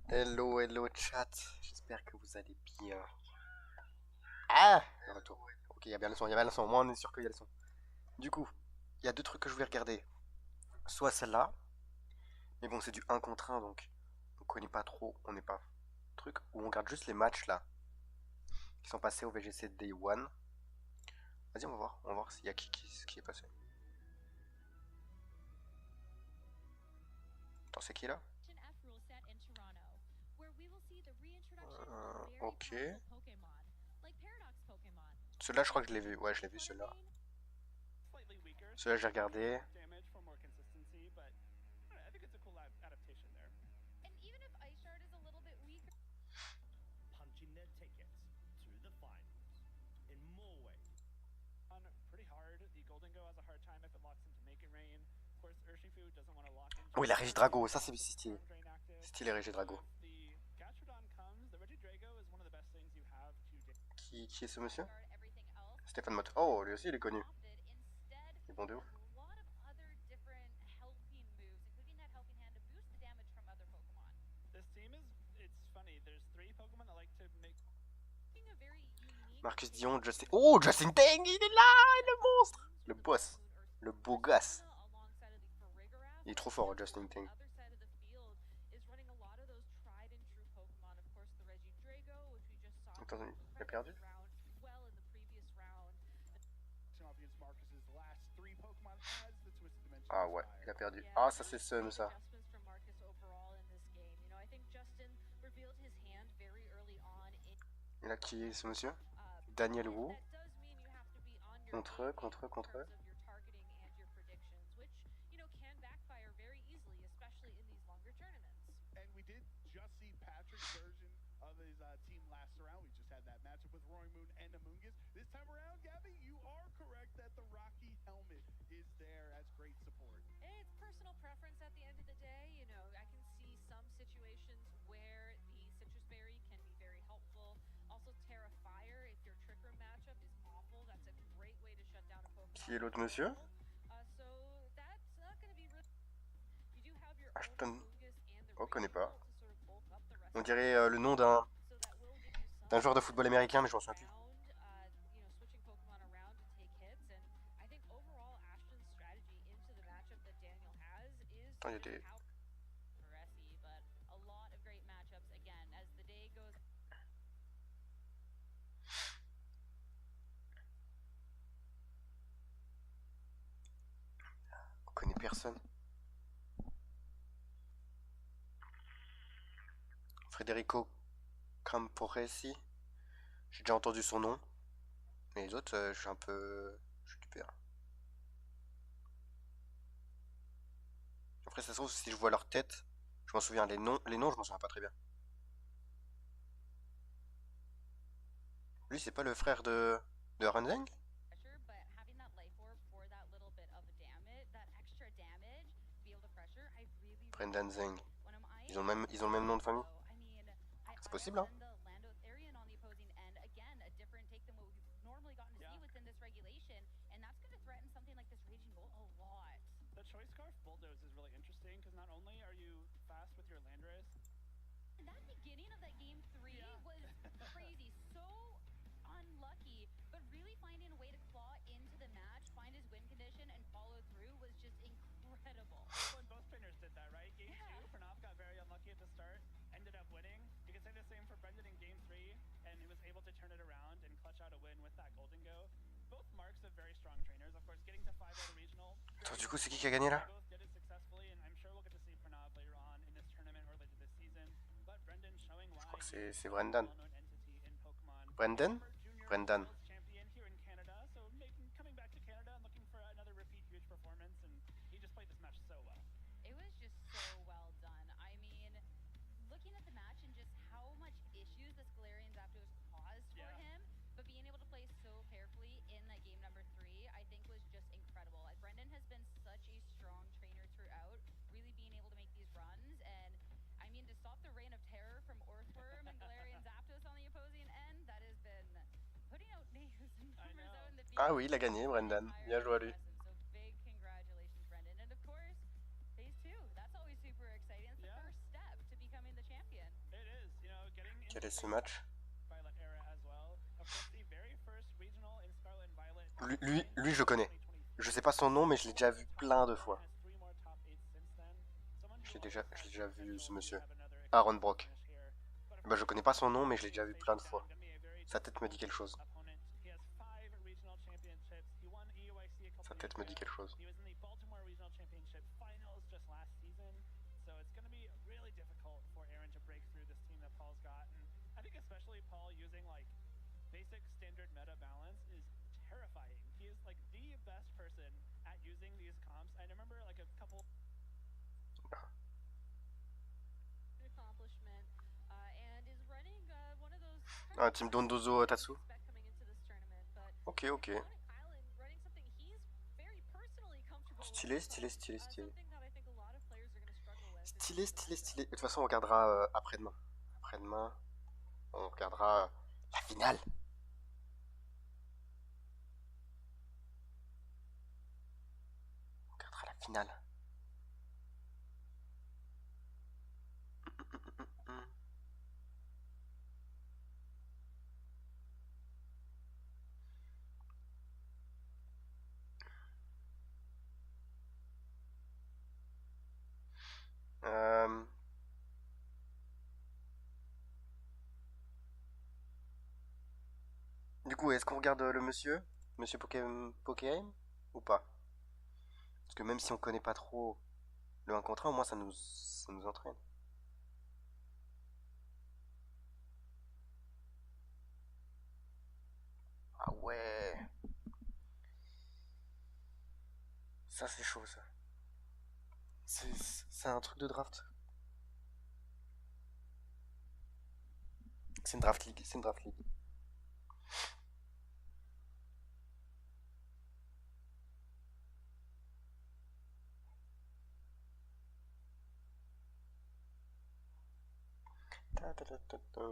Hello, hello chat, j'espère que vous allez bien. Ah, le retour. Ok, il y a bien le son, il y a bien le son, moi on est sûr qu'il y a le son. Du coup, il y a deux trucs que je voulais regarder. Soit celle-là, mais bon c'est du 1 contre 1 donc on connaît pas trop, on n'est pas truc, ou on regarde juste les matchs là, qui sont passés au VGC Day 1. Vas-y on va voir s'il y a qui est passé. Attends, c'est qui là? Ok. Celui-là je crois que je l'ai vu, ouais je l'ai vu celui-là. Celui-là j'ai regardé. Oui, la Régie Drago, ça c'est stylé. Stylé Régie Drago. Qui est ce monsieur? Stéphane Mott. Oh, lui aussi il est connu. Il est bon de ouf. Marcus Dion, Justin... Oh, Justin Tang, il est là, le monstre. Le boss. Le beau gosse. Il est trop fort, Justin Tang. Attends, il a perdu? Ah ouais, il a perdu. Ah, ça c'est Sun, ça. Et là, qui est ce monsieur? Daniel Wu. Contre eux. Qui est l'autre monsieur? Ashton. Oh, on connaît pas. On dirait le nom d'un joueur de football américain, mais je m'en souviens plus. Attends, il y a des... On connaît personne. Federico Camporesi. J'ai déjà entendu son nom. Mais les autres, je suis un peu... Je suis du père. Après, ça se trouve, si je vois leur tête, je m'en souviens. Les noms, je m'en souviens pas très bien. Lui, c'est pas le frère de Ranzeng? Brendan Zeng. Ils ont le même nom de famille? C'est possible, hein? Attends, du coup, c'est qui a gagné là? Je crois que c'est Brendan. Brendan? Brendan. Ah oui, il a gagné, Brendan. Bien joué à lui. Quel est ce match? Lui, je connais. Je sais pas son nom, mais je l'ai déjà vu plein de fois. Je l'ai déjà vu, ce monsieur. Aaron Brock. Bah, je connais pas son nom, mais je l'ai déjà vu plein de fois. Sa tête me dit quelque chose. Sa tête me dit quelque chose. Ah, Team Dondozo Tatsu. Ok, ok. Stylé, stylé, stylé, stylé. Stylé, stylé, stylé. De toute façon, on regardera après-demain. Après-demain, on regardera la finale. On regardera la finale. Euh, Du coup, est-ce qu'on regarde le monsieur? Monsieur Pokémon ou pas? Parce que même si on connaît pas trop le 1 contre 1, au moins ça nous entraîne. Ah ouais. Ça c'est chaud ça. C'est un truc de draft. C'est une draft league. C'est une draft league. Ta, ta, ta, ta, ta.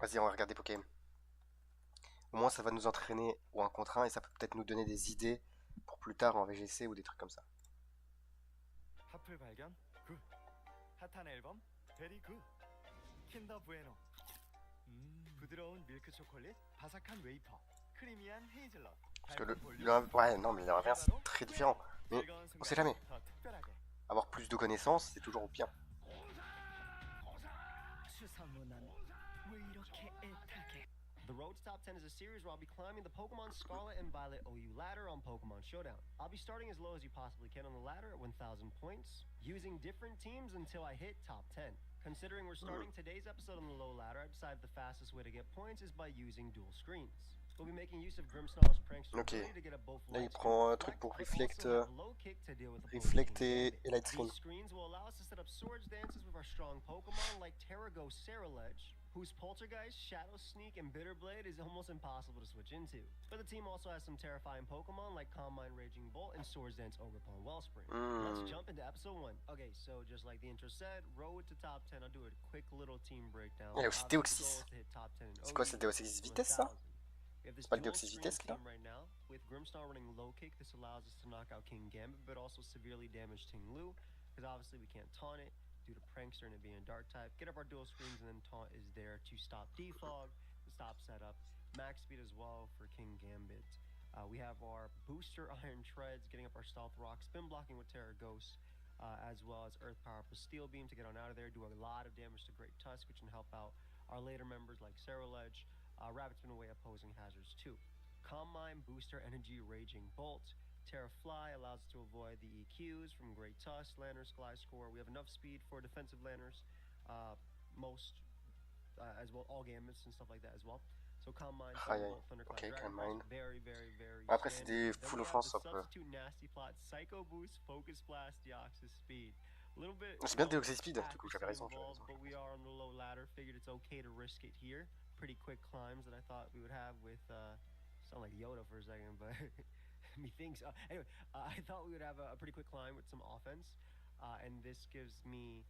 Vas-y, on va regarder Pokémon. Au moins ça va nous entraîner au 1 contre 1 et ça peut peut-être nous donner des idées pour plus tard en VGC ou des trucs comme ça. 하플 발견 굿 핫한 앨범 베리 굿 킨더 부에노 부드러운 밀크 초콜릿 바삭한 웨이퍼 크리미한 헤이즐넛 Parce que ouais, non, mais le revers c'est très différent. Mais on sait jamais. Avoir plus de connaissances, c'est toujours au pire. The Road to Top 10 is a series where I'll be climbing the Pokemon Scarlet and Violet OU ladder on Pokemon Showdown. I'll be starting as low as you possibly can on the ladder at 1,000 points, using different teams until I hit top 10. Considering we're starting today's episode on the low ladder, I decided the fastest way to get points is by using dual screens. We'll be making use of Grimmsnarl's prankster ability to get a both Là, il light screen prend un and truc reflect, pour but reflect, also have low kick to deal with opposing reflect team et light screen. These screens will allow us to set up swords dances with our strong Pokemon like Terrago Ceruledge, whose Poltergeist, Shadow Sneak, and Bitterblade is almost impossible to switch into. But the team also has some terrifying Pokemon like Combine Raging Bolt and Swords Dance Ogerpon Wellspring. Let's jump into episode 1. Okay, so just like the intro said, road to top 10. I'll do a quick little team breakdown. Il y a aussi Deoxys. C'est quoi, c'est Deoxys vitesse ça? C'est pas le Deoxys vitesse là? Right now, with Grimmsnar running low kick, this allows us to knock out King Gambit, but also severely damage Ting Lu, because obviously we can't taunt it due to Prankster and it being a dark type. Get up our dual screens, and then taunt is there to stop defog, to stop setup. Max speed as well for King Gambit. We have our booster Iron Treads, getting up our Stealth Rock, spin blocking with Terra Ghost, as well as Earth Power for Steel Beam to get on out of there, do a lot of damage to Great Tusk, which can help out our later members like Ceruledge. Rabbit Spin away opposing hazards too. Calm Mind, Booster, Energy, Raging Bolt. Terra Fly allows us to avoid the EQs from Great Tusk, Lanners, Gliscor. We have enough speed for defensive Lanners, as well, all gambits and stuff like that as well. So Calm Mind, Thunderbolt, Thunderclap, Dragon Pulse, very, very, very Après, c'est standard. des full offense un peu. Substitute Nasty Plot, Psycho Boost, Focus Blast, Deoxys Speed. A little bit. C'est bien Deoxys Speed, du coup, j'avais raison. But we are on the low ladder. Figured it's okay to risk it here. Pretty quick climbs that I thought we would have with sound like Yoda for a second, but Methinks. Anyway, I thought we would have a pretty quick climb with some offense, and this gives me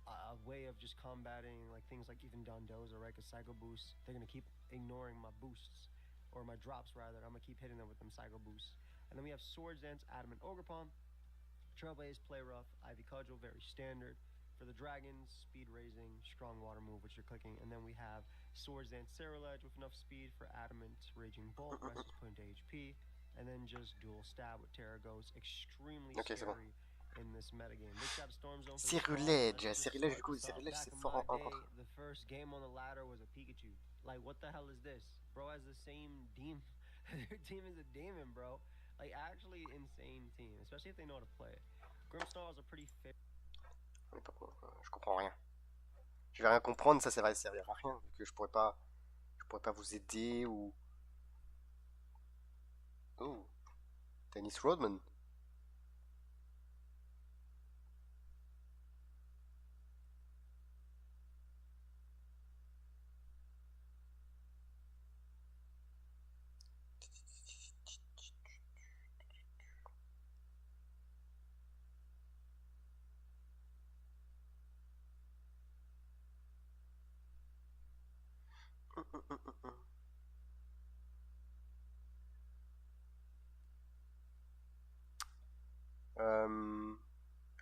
a way of just combating like things like even Dondoza, right? Because Psycho Boosts, they're gonna keep ignoring my boosts, or my drops rather. I'm gonna keep hitting them with them Psycho Boosts. And then we have Swords Dance, Adamant Ogre Palm, Trailblaze, Play Rough, Ivy Cudgel, very standard. For the dragons, speed raising, strong water move, which you're clicking, and then we have Swords Dance, Cerulege with enough speed for Adamant, Raging Bolt, rest is put into HP, and then just dual stab with Terra Ghost, extremely Ok, c'est bon. scary in this metagame. Big stab Storm Zone. Cerulege, du coup, Cerulege c'est fort en 1 contre. The first game on the ladder was a Pikachu. Like, what the hell is this? Bro has the same demon. Their team is a demon, bro. Like, actually insane team, especially if they know how to play it. Grimstars are pretty fair. Je comprends rien. Je vais rien comprendre, ça va servir à rien, vu que je pourrais pas vous aider ou... Oh, Dennis Rodman.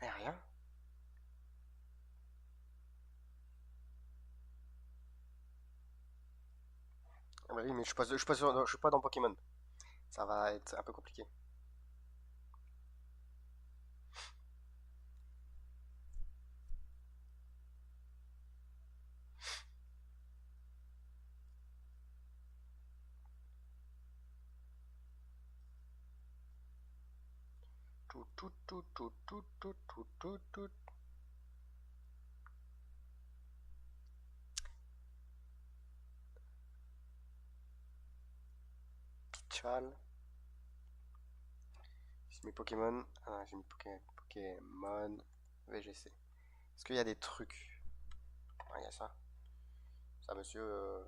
Rien. Ah bah oui, mais je suis pas dans Pokémon. Ça va être un peu compliqué. Tout. Pichal. J'ai mis Pokémon. Ah, j'ai mis Pokémon VGC. Est-ce qu'il y a des trucs? Ah, il y a ça. Ça, monsieur.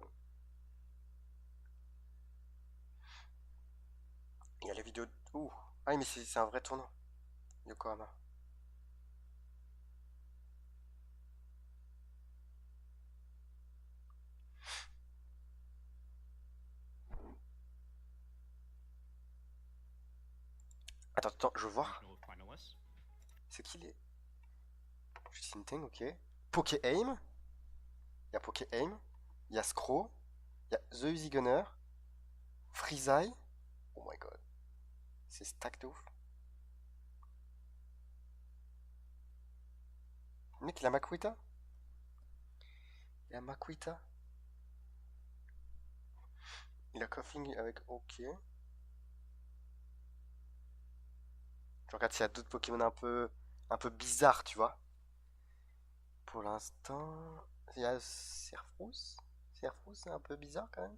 Il y a les vidéos. Ouh. Ah, mais c'est un vrai tournoi. Yokohama. Attends, je veux voir. C'est qui les. Justine, ok. Poké Aim. Il y a Poké Aim. Il y a Scro. Il y a The Easy Gunner. Freezeye. Oh my god. C'est stack de ouf. Le mec, il a Makuita. Il a Makuita. Il a Coughing avec OK. Je regarde s'il y a d'autres Pokémon un peu bizarres, tu vois. Pour l'instant, il y a Serfrousse. Serfrousse, c'est un peu bizarre quand même.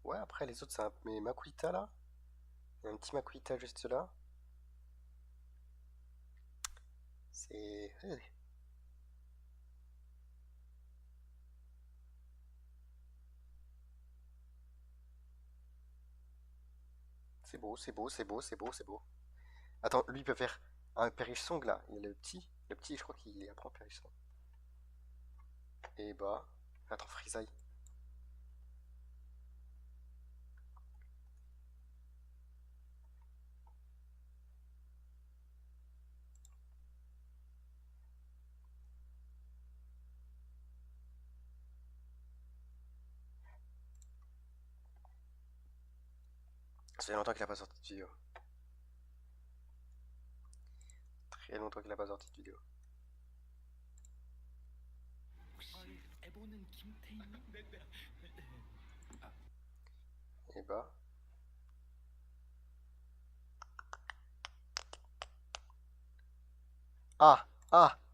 Ouais, après les autres, c'est un... Mais Makuita là. Il y a un petit Makuita juste là. C'est... C'est beau, c'est beau, c'est beau, c'est beau, c'est beau. Attends, lui il peut faire un Perish Song là. Il y a le petit. Le petit, je crois qu'il apprend Perish Song. Et bah... Attends, Freezeye. Ça fait longtemps qu'il a pas sorti de vidéo. Très longtemps qu'il a pas sorti de vidéo. Et bah...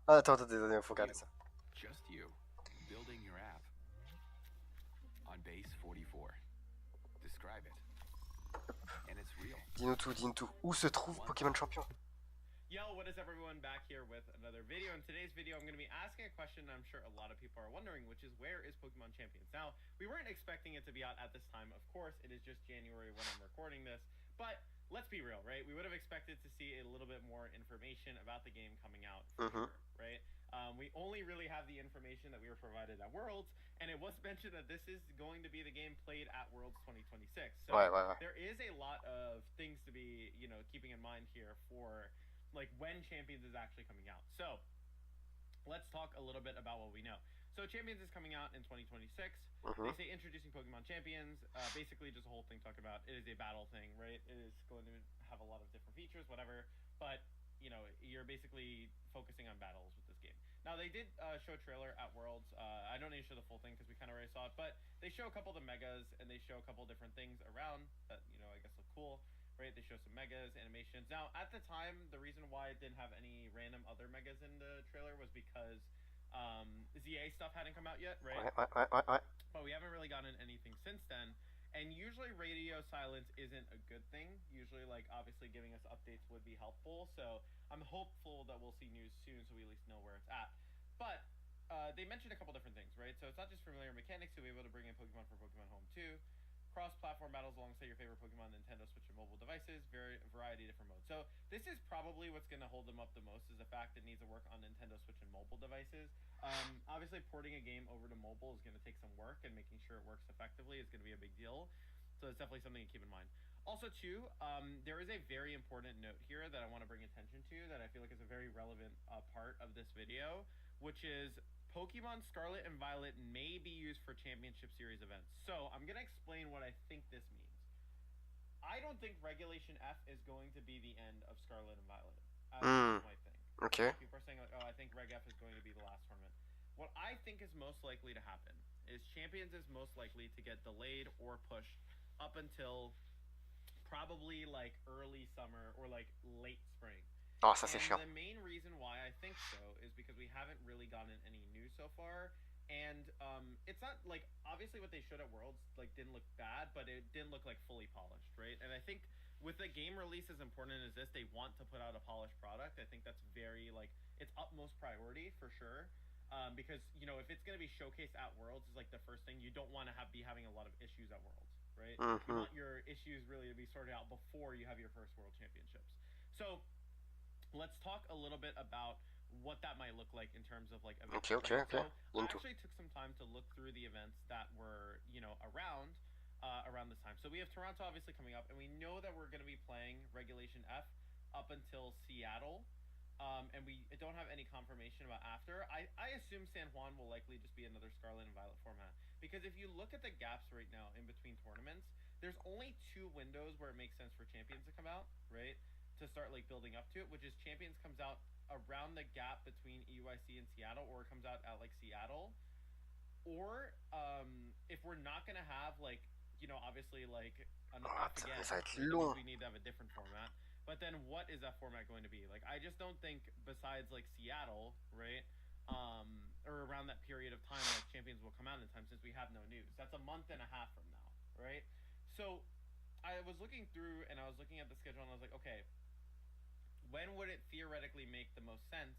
Attends, faut regarder ça. Just you, building your app on base 44. Describe it. And it's real. Dis-nous tout. Où se trouve Pokémon Champion? Yo, what is up everyone, back here with another video. In today's video, I'm going to be asking a question I'm sure a lot of people are wondering, which is where is Pokemon Champions? Now, we weren't expecting it to be out at this time, of course. It is just January when I'm recording this, but let's be real, right? We would have expected to see a little bit more information about the game coming out for sure, right? We only really have the information that we were provided at Worlds, and it was mentioned that this is going to be the game played at Worlds 2026. So Ouais, ouais, ouais. there is a lot of things to be, keeping in mind here for like when Champions is actually coming out. So let's talk a little bit about what we know. So Champions is coming out in 2026. They say introducing Pokemon Champions, basically just a whole thing talking about it is a battle thing, right? It is going to have a lot of different features, whatever, but you're basically focusing on battles with this game. Now they did show a trailer at Worlds. I don't need to show the full thing because we kind of already saw it, but they show a couple of the megas and they show a couple of different things around that I guess look cool. Right, they show some megas, animations. Now, at the time, the reason why it didn't have any random other megas in the trailer was because ZA stuff hadn't come out yet, right? Ouais. But we haven't really gotten anything since then. And usually radio silence isn't a good thing. Usually, like, obviously giving us updates would be helpful. So I'm hopeful that we'll see news soon so we at least know where it's at. But they mentioned a couple different things, right? So it's not just familiar mechanics. You'll be able to bring in Pokemon for Pokemon Home 2. Cross-platform battles alongside your favorite Pokemon, Nintendo Switch, and mobile devices. Variety of different modes. So this is probably what's going to hold them up the most is the fact that it needs to work on Nintendo Switch and mobile devices. Obviously, porting a game over to mobile is going to take some work, and making sure it works effectively is going to be a big deal. So it's definitely something to keep in mind. Also, too, there is a very important note here that I want to bring attention to that I feel like is a very relevant part of this video, which is Pokemon Scarlet and Violet may be used for Championship Series events. So I'm going to explain what I think this means. I don't think Regulation F is going to be the end of Scarlet and Violet, as you might think. Okay. People are saying, like, oh, I think Reg F is going to be the last tournament. What I think is most likely to happen is Champions is most likely to get delayed or pushed up until probably like early summer or like late spring. Oh, ça c'est chiant. The main reason why I think so is because we haven't really gotten any news so far, and it's not like obviously what they showed at Worlds like didn't look bad, but it didn't look like fully polished, right? And I think with a game release as important as this, they want to put out a polished product. I think that's very like it's utmost priority for sure, because if it's gonna be showcased at Worlds is like the first thing you don't want to be having a lot of issues at Worlds, right? You want your issues really to be sorted out before you have your first World Championships. So let's talk a little bit about what that might look like in terms of like events. Okay. So I actually took some time to look through the events that were around this time. So we have Toronto obviously coming up, and we know that we're going to be playing Regulation F up until Seattle, and we don't have any confirmation about after. I assume San Juan will likely just be another Scarlet and Violet format, because if you look at the gaps right now in between tournaments, there's only 2 windows where it makes sense for Champions to come out, right? To start like building up to it, which is Champions comes out around the gap between EUIC and Seattle, or it comes out at like Seattle, or if we're not gonna have like obviously like an F again, we need to have a different format. But then what is that format going to be? Like I just don't think besides like Seattle, right, or around that period of time, like Champions will come out in time since we have no news. That's a month and a half from now, right? So I was looking through and I was looking at the schedule and I was like, okay, when would it theoretically make the most sense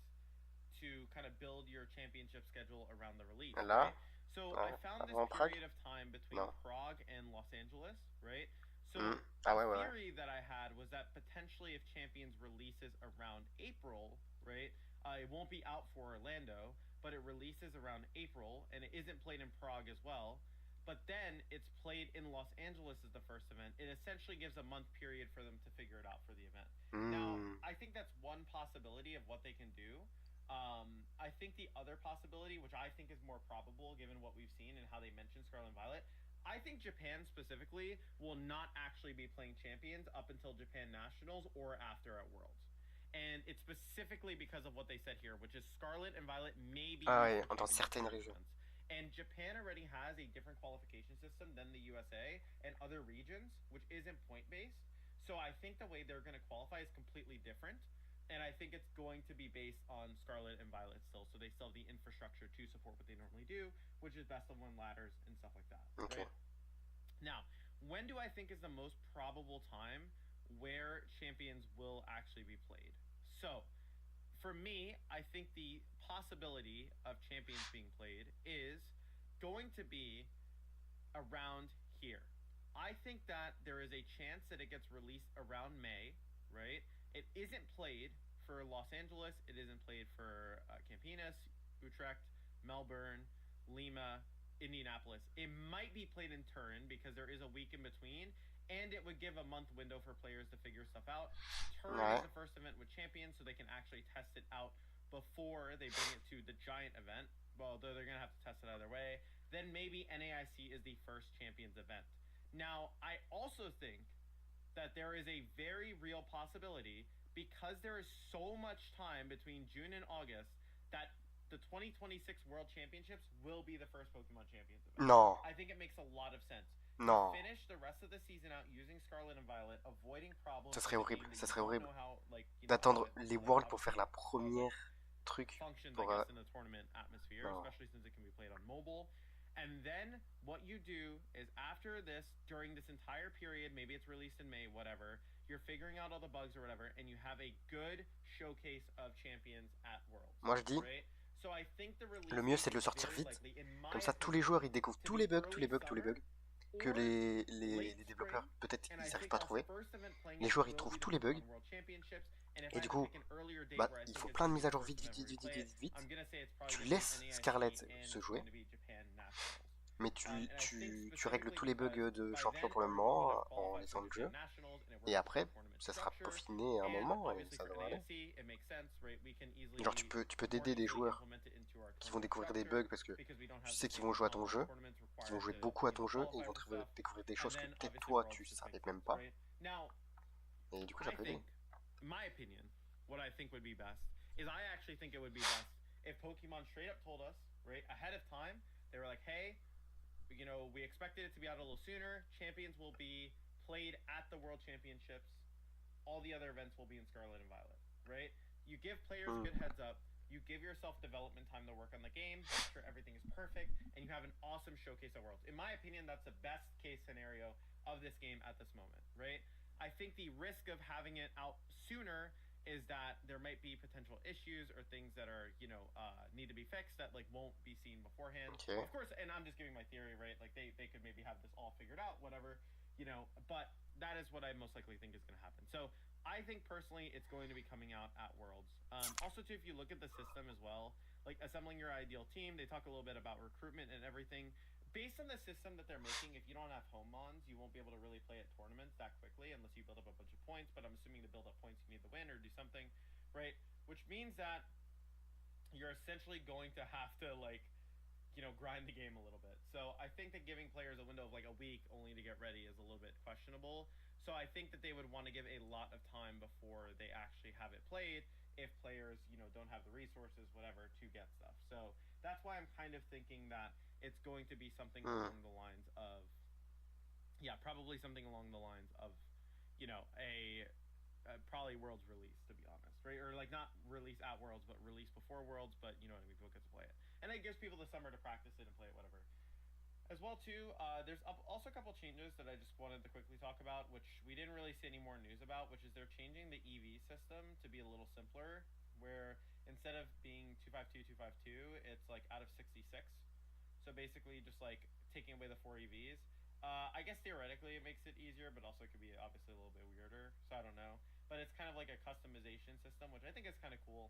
to kind of build your championship schedule around the release? Right? So I found this period of time between Prague and Los Angeles, right? So the theory that I had was that potentially if Champions releases around April, right, it won't be out for Orlando, but it releases around April, and it isn't played in Prague as well, but then it's played in Los Angeles as the first event. It essentially gives a month period for them to figure it out for the event. Now, I think that's one possibility of what they can do. I think the other possibility, which I think is more probable given what we've seen and how they mentioned Scarlet and Violet, I think Japan specifically will not actually be playing Champions up until Japan Nationals or after at Worlds. And it's specifically because of what they said here, which is Scarlet and Violet may be dans certaines régions. And Japan already has a different qualification system than the USA and other regions, which isn't point-based. So I think the way they're going to qualify is completely different. And I think it's going to be based on Scarlet and Violet still. So they still have the infrastructure to support what they normally do, which is best of 1 ladders and stuff like that. Okay. Right? Now, when do I think is the most probable time where Champions will actually be played? So, for me, I think the possibility of Champions being played is going to be around here. I think that there is a chance that it gets released around May, right? It isn't played for Los Angeles. It isn't played for Campinas, Utrecht, Melbourne, Lima, Indianapolis. It might be played in Turin because there is a week in between, and it would give a month window for players to figure stuff out. Turin is the first event with Champions, so they can actually test it out before they bring it to the giant event. Well, though they're going to have to test it either way. Then maybe NAIC is the first Champions event. Now, I also think that there is a very real possibility, because there is so much time between June and August, that the 2026 World Championships will be the first Pokemon Champions event. Non, I think it makes a lot of sense. non. Finish the rest of the season out using Scarlet and Violet, avoiding problems. Ça serait horrible, ça serait horrible. D'attendre les Worlds pour faire la première truc functions, pour... I guess, in the tournament atmosphere, non. especially since it can be played on mobile. And then what you do is after this, during this entire period, maybe it's released in May, whatever, you're figuring out all the bugs or whatever, and you have a good showcase of champions at Worlds. Moi je dis, right? So I think the le mieux c'est de le sortir vite, comme ça tous les joueurs ils découvrent tous les bugs, que les développeurs peut-être ils n'arrivent pas à trouver. Les joueurs ils trouvent tous les bugs, et du coup bah, il faut plein de mises à jour vite. Tu laisses Scarlett se jouer, mais tu règles tous les bugs de champion pour le moment en laissant le jeu, et après ça sera peaufiné à un moment et ça devrait aller. Genre tu peux t'aider des joueurs qui vont découvrir des bugs parce que tu sais qu'ils vont jouer à ton jeu, qu'ils vont jouer beaucoup à ton jeu, et ils vont découvrir des choses que peut-être toi tu savais même pas, et du coup ça peut aider. My opinion, what I think would be best is I actually think it would be best if Pokemon straight up told us, right, ahead of time, they were like, hey, you know, we expected it to be out a little sooner, Champions will be played at the World Championships, all the other events will be in Scarlet and Violet, right? You give players a good heads up, you give yourself development time to work on the game, make sure everything is perfect, and you have an awesome showcase of Worlds. In my opinion, that's the best case scenario of this game at this moment, right? I think the risk of having it out sooner is that there might be potential issues or things that are, you know, need to be fixed that like won't be seen beforehand. Okay. Of course, and I'm just giving my theory, right? Like they could maybe have this all figured out, whatever, you know, but that is what I most likely think is going to happen. So I think personally it's going to be coming out at Worlds. Also too, if you look at the system as well, like assembling your ideal team, they talk a little bit about recruitment and everything. Based on the system that they're making, if you don't have home mons, you won't be able to really play at tournaments that quickly unless you build up a bunch of points. But I'm assuming to build up points, you need to win or do something, right? Which means that you're essentially going to have to, like, you know, grind the game a little bit. So I think that giving players a window of like a week only to get ready is a little bit questionable. So I think that they would want to give a lot of time before they actually have it played if players, you know, don't have the resources, whatever, to get stuff. So that's why I'm kind of thinking that it's going to be something along the lines of, yeah, probably something along the lines of, you know, probably Worlds release, to be honest, right? Or like not release at Worlds, but release before Worlds, but you know what I mean, people get to play it. And it gives people the summer to practice it and play it, whatever. As well, too, there's also a couple changes that I just wanted to quickly talk about, which we didn't really see any more news about, which is they're changing the EV system to be a little simpler, where instead of being 252, 252, it's like out of 66. So basically just like taking away the 4 EVs. I guess theoretically it makes it easier, but also it could be obviously a little bit weirder, so I don't know. But it's kind of like a customization system, which I think is kind of cool.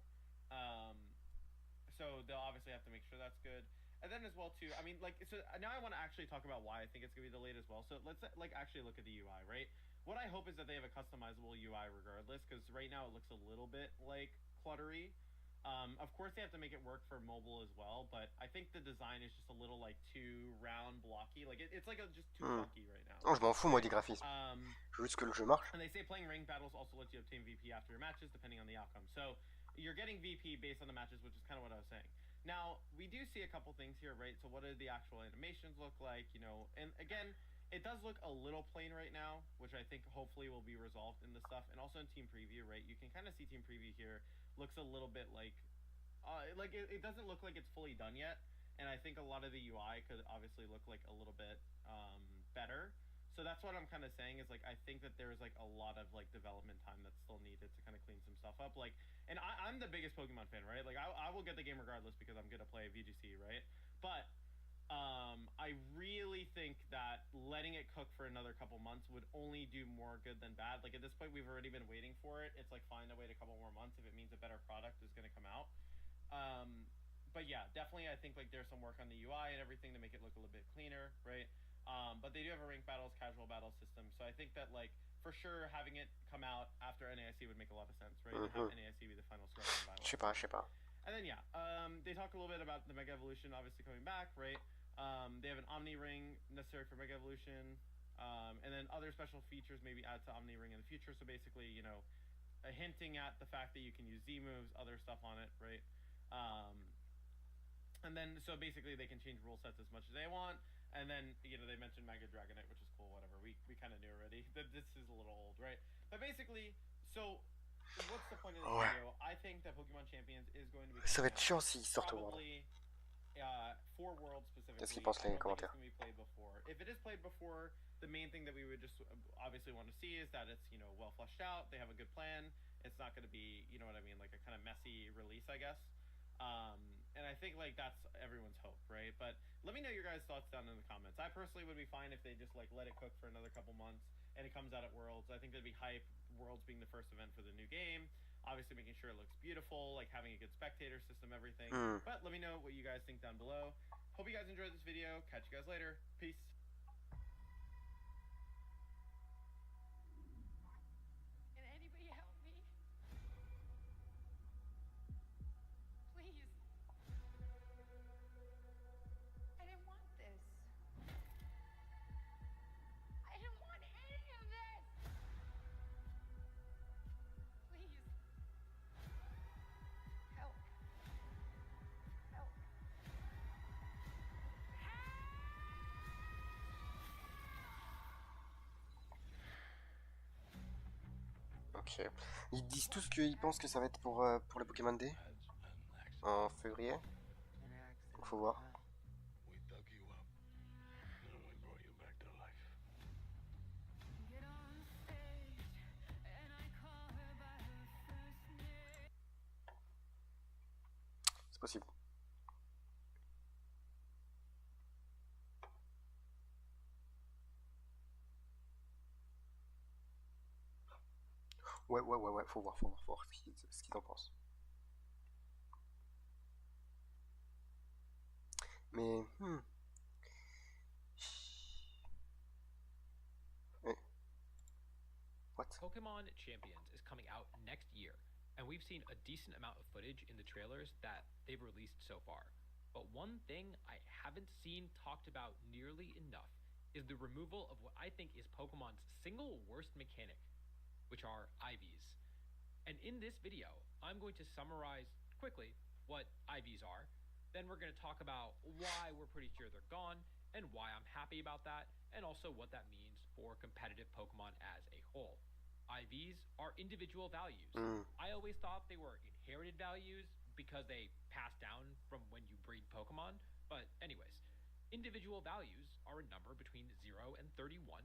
So they'll obviously have to make sure that's good. And then as well too, I mean, like, so now I want to actually talk about why I think it's going to be delayed as well. So let's like actually look at the UI, right? What I hope is that they have a customizable UI regardless, because right now it looks a little bit like cluttery. Of course they have to make it work for mobile as well, but I think the design is just a little like too round blocky. Like it's like just too blocky right now. Non, je m'en fous moi des graphismes. Je veux juste que le jeu marche. And they say playing ring battles also lets you obtain VP after your matches depending on the outcome. So you're getting VP based on the matches, which is kind of what I was saying. Now, we do see a couple things here, right? So what do the actual animations look like, you know? And again, it does look a little plain right now, which I think hopefully will be resolved in the stuff. And also in Team Preview, right? You can kind of see Team Preview here looks a little bit like it doesn't look like it's fully done yet. And I think a lot of the UI could obviously look like a little bit better. So that's what I'm kind of saying is like I think that there's like a lot of like development time that's still needed to kind of clean some stuff up. Like, and I'm the biggest Pokemon fan, right? Like I will get the game regardless because I'm gonna play VGC, right? But I really think that letting it cook for another couple months would only do more good than bad. Like at this point, we've already been waiting for it. It's like fine to wait a couple more months if it means a better product is going to come out. But yeah, definitely, I think like there's some work on the UI and everything to make it look a little bit cleaner, right? But they do have a ranked battles, casual battle system, so I think that like for sure having it come out after NAIC would make a lot of sense, right? To have NAIC be the final storyline battle. Je sais pas. And then yeah, they talk a little bit about the Mega Evolution obviously coming back, right? They have an Omni Ring necessary for Mega Evolution, and then other special features maybe add to Omni Ring in the future. So basically, you know, hinting at the fact that you can use Z moves, other stuff on it, right? And then so basically they can change rule sets as much as they want. And then you know they mentioned Mega Dragonite, which is cool. Whatever, we kind of knew already. This is a little old, right? But basically, so. What's the point of this video? I think that Pokemon Champions is going to be Ça va être chiant s'ils sortent au World. probably for World specifically. Qu'est-ce qu'ils pensent les commentaires? It's going to be played before. If it is played before, the main thing that we would just obviously want to see is that it's well fleshed out. They have a good plan. It's not going to be what I mean, like a kind of messy release, I guess. And I think like that's everyone's hope, right? But let me know your guys' thoughts down in the comments. I personally would be fine if they just like let it cook for another couple months and it comes out at Worlds. I think that'd be hype. Worlds being the first event for the new game, obviously making sure it looks beautiful, like having a good spectator system, everything. But let me know what you guys think down below. Hope you guys enjoyed this video. Catch you guys later. Peace. Can anybody help me? Please. I didn't want this. I didn't want any of this. Please. Help. Help. Ok. Ils disent tous qu'ils pensent que ça va être pour le Pokémon Day en février. Donc faut voir. Get on stage and I call her by her first name. C'est possible. Ouais, faut voir ce qu'ils en pensent. Mais, What? Pokemon Champions is coming out next year, and we've seen a decent amount of footage in the trailers that they've released so far. But one thing I haven't seen talked about nearly enough is the removal of what I think is Pokemon's single worst mechanic, which are IVs. And in this video, I'm going to summarize quickly what IVs are. Then we're going to talk about why we're pretty sure they're gone and why I'm happy about that, and also what that means for competitive Pokemon as a whole. IVs are individual values. I always thought they were inherited values because they pass down from when you breed Pokemon. But anyways, individual values are a number between 0 and 31,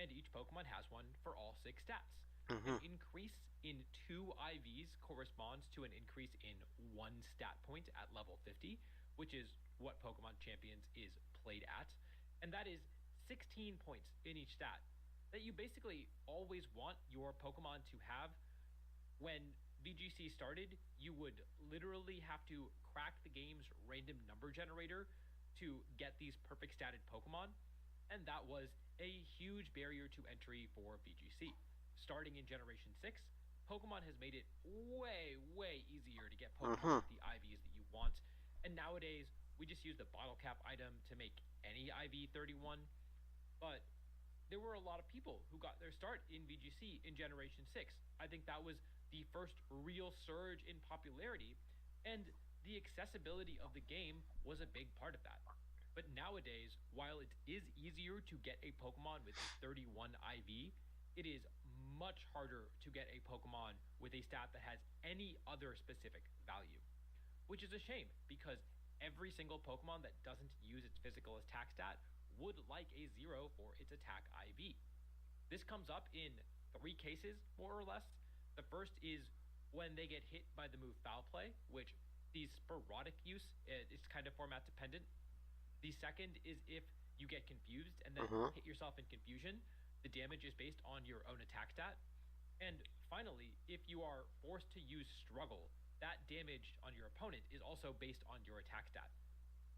and each Pokemon has one for all 6 stats. An increase in 2 IVs corresponds to an increase in 1 stat point at level 50, which is what Pokemon Champions is played at. And that is 16 points in each stat that you basically always want your Pokemon to have. When VGC started, you would literally have to crack the game's random number generator to get these perfect statted Pokemon, and that was a huge barrier to entry for VGC. Starting in Generation 6, Pokemon has made it way easier to get Pokemon with the IVs that you want, and nowadays we just use the bottle cap item to make any IV 31, but there were a lot of people who got their start in VGC in Generation 6. I think that was the first real surge in popularity, and the accessibility of the game was a big part of that. But nowadays, while it is easier to get a Pokemon with a 31 IV, it is much harder to get a Pokemon with a stat that has any other specific value. Which is a shame, because every single Pokemon that doesn't use its physical attack stat would like a 0 for its attack IV. This comes up in 3 cases, more or less. The first is when they get hit by the move Foul Play, which sees sporadic use. It's kind of format dependent. The second is if you get confused and then hit yourself in confusion. The damage is based on your own attack stat. And finally, if you are forced to use Struggle, that damage on your opponent is also based on your attack stat.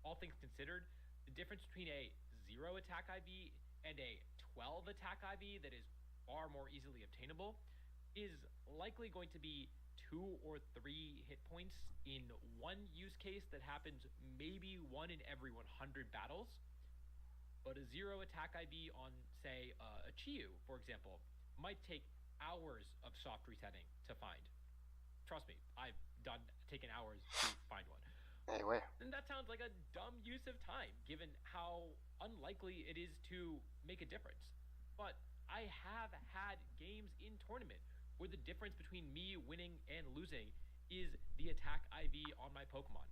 All things considered, the difference between a 0 attack IV and a 12 attack IV that is far more easily obtainable is likely going to be 2 or 3 hit points in one use case that happens maybe 1 in every 100 battles. But a 0 attack IV on, say, a Chiyu, for example, might take hours of soft resetting to find. Trust me, I've taken hours to find one. Anyway. And that sounds like a dumb use of time, given how unlikely it is to make a difference. But I have had games in tournament where the difference between me winning and losing is the attack IV on my Pokemon.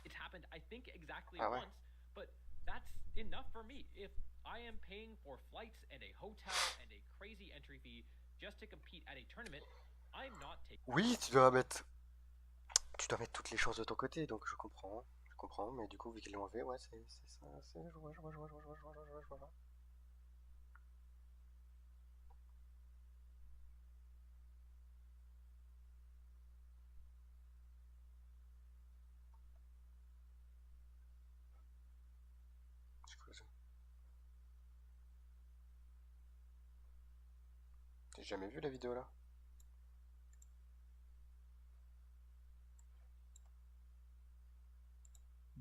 It's happened, I think, exactly once, but that's enough for me. If I am paying for flights and a hotel and a crazy entry fee just to compete at a tournament, I'm not taking... Oui, tu dois mettre toutes les chances de ton côté, donc je comprends, mais du coup, vu qu'ils l'ont enlevé, ouais, c'est ça, je vois. J'ai jamais vu la vidéo là.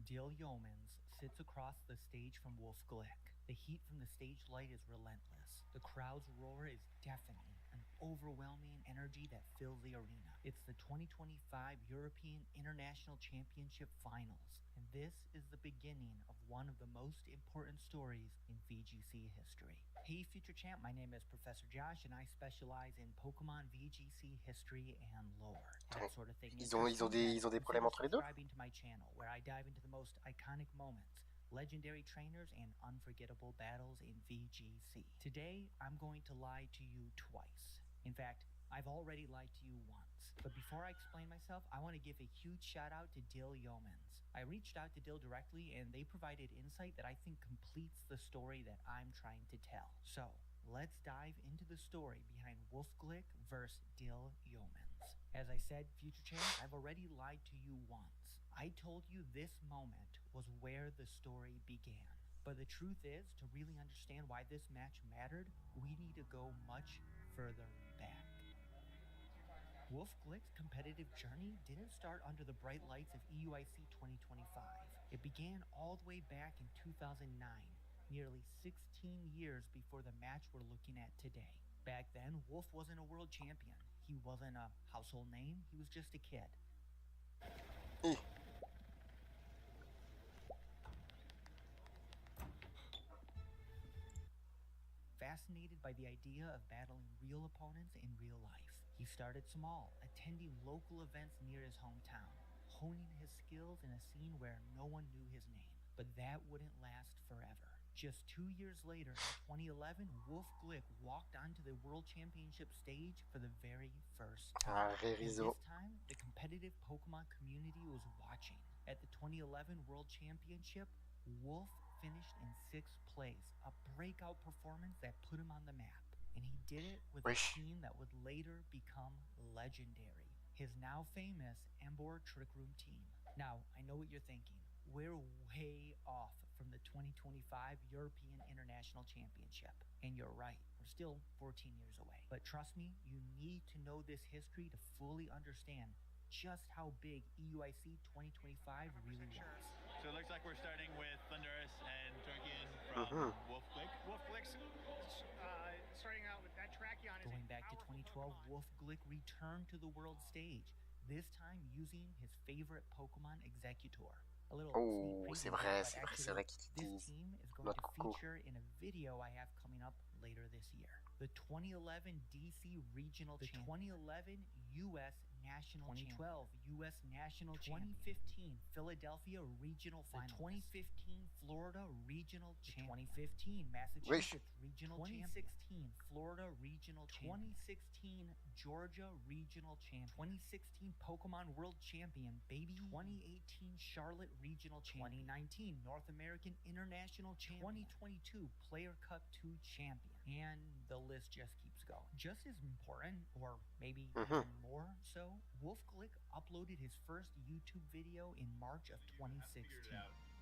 Dil Yeomans sits across the stage from Wolf Glick. The heat from the stage light is relentless. The crowd's roar is deafening, an overwhelming energy that fills the arena. It's the 2025 European International Championship Finals, and this is the beginning of one of the most important stories in VGC history. Hey Future Champ, my name is Professor Josh, and I specialize in Pokemon VGC history and lore. That sort of thing. Ils ont des problèmes entre les deux? Subscribing to my channel, where I dive into the most iconic moments, legendary trainers, and unforgettable battles in VGC. Today, I'm going to lie to you twice. In fact, I've already lied to you once. But before I explain myself, I want to give a huge shout out to Dil Yeomans. I reached out to Dil directly, and they provided insight that I think completes the story that I'm trying to tell. So, let's dive into the story behind Wolf Glick versus Dil Yeomans. As I said, Future Champ, I've already lied to you once. I told you this moment was where the story began. But the truth is, to really understand why this match mattered, we need to go much further back. Wolf Glick's competitive journey didn't start under the bright lights of EUIC 2025. It began all the way back in 2009, nearly 16 years before the match we're looking at today. Back then, Wolf wasn't a world champion. He wasn't a household name, he was just a kid. Fascinated by the idea of battling real opponents in real life. He started small, attending local events near his hometown, honing his skills in a scene where no one knew his name. But that wouldn't last forever. Just 2 years later, in 2011, Wolf Glick walked onto the World Championship stage for the very first time. And this time, the competitive Pokemon community was watching. At the 2011 World Championship, Wolf finished in 6th place, a breakout performance that put him on the map. And he did it with a team that would later become legendary, his now famous Embor Trick Room team. Now, I know what you're thinking. We're way off from the 2025 European International Championship. And you're right, we're still 14 years away. But trust me, you need to know this history to fully understand just how big EUIC 2025 really was. So it looks like we're starting with Thunderous and Torkian from Wolf Glick. Wolf Glick's starting out with that Tracheon. Going back to 2012, Wolf Glick returned to the world stage, this time using his favorite Pokemon Executor. A little c'est vrai qu'ils this team is going to feature in a video I have coming up later this year. The 2011 DC Regional Champion, the 2011 US National 2012 U.S. National 2015 Philadelphia Regional Finals, 2015 Florida Regional Champion, 2015 Massachusetts Regional Champion, 2016 Florida Regional Champion, 2016 Georgia Regional Champion, 2016 Pokemon World Champion, baby, 2018 Charlotte Regional Champion, 2019 North American International Champion, 2022 Player Cup 2 Champion, and the list just keeps going. Just as important, or maybe even more so, Wolf Glick uploaded his first YouTube video in March of 2016.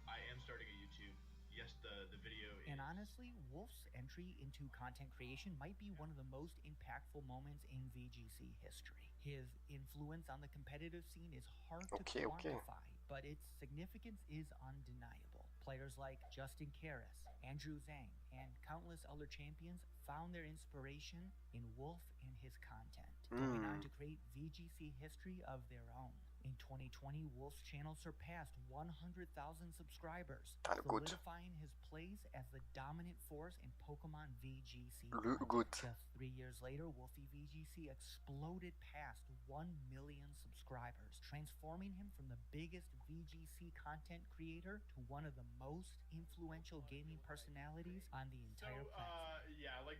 I am starting a YouTube. Yes, the video is... And honestly, Wolf's entry into content creation might be one of the most impactful moments in VGC history. His influence on the competitive scene is hard to quantify, but its significance is undeniable. Players like Justin Karras, Andrew Zhang, and countless other champions found their inspiration in Wolf and his content, going on to create VGC history of their own. In 2020, Wolf's channel surpassed 100,000 subscribers, solidifying his place as the dominant force in Pokemon VGC. Just 3 years later, Wolfie VGC exploded past 1 million subscribers, transforming him from the biggest VGC content creator to one of the most influential gaming personalities on the entire platform. Yeah, like,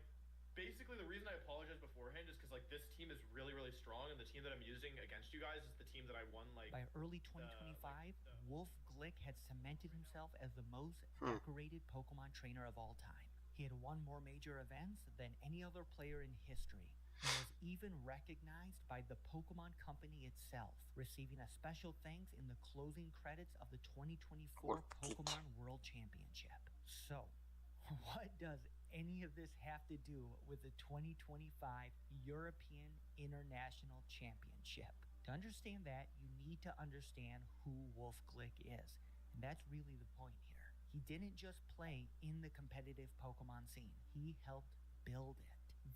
basically the reason I apologize beforehand is because, like, this team is really, really strong, and the team that I'm using against you guys is the team that I won, like... By early 2025, Wolf Glick had cemented himself as the most decorated Pokemon trainer of all time. He had won more major events than any other player in history, and was even recognized by the Pokemon Company itself, receiving a special thanks in the closing credits of the 2024 Pokemon World Championship. So, what does any of this have to do with the 2025 European International Championship? To understand that, you need to understand who Wolf Glick is, and that's really the point here. He didn't just play in the competitive Pokemon scene, he helped build it.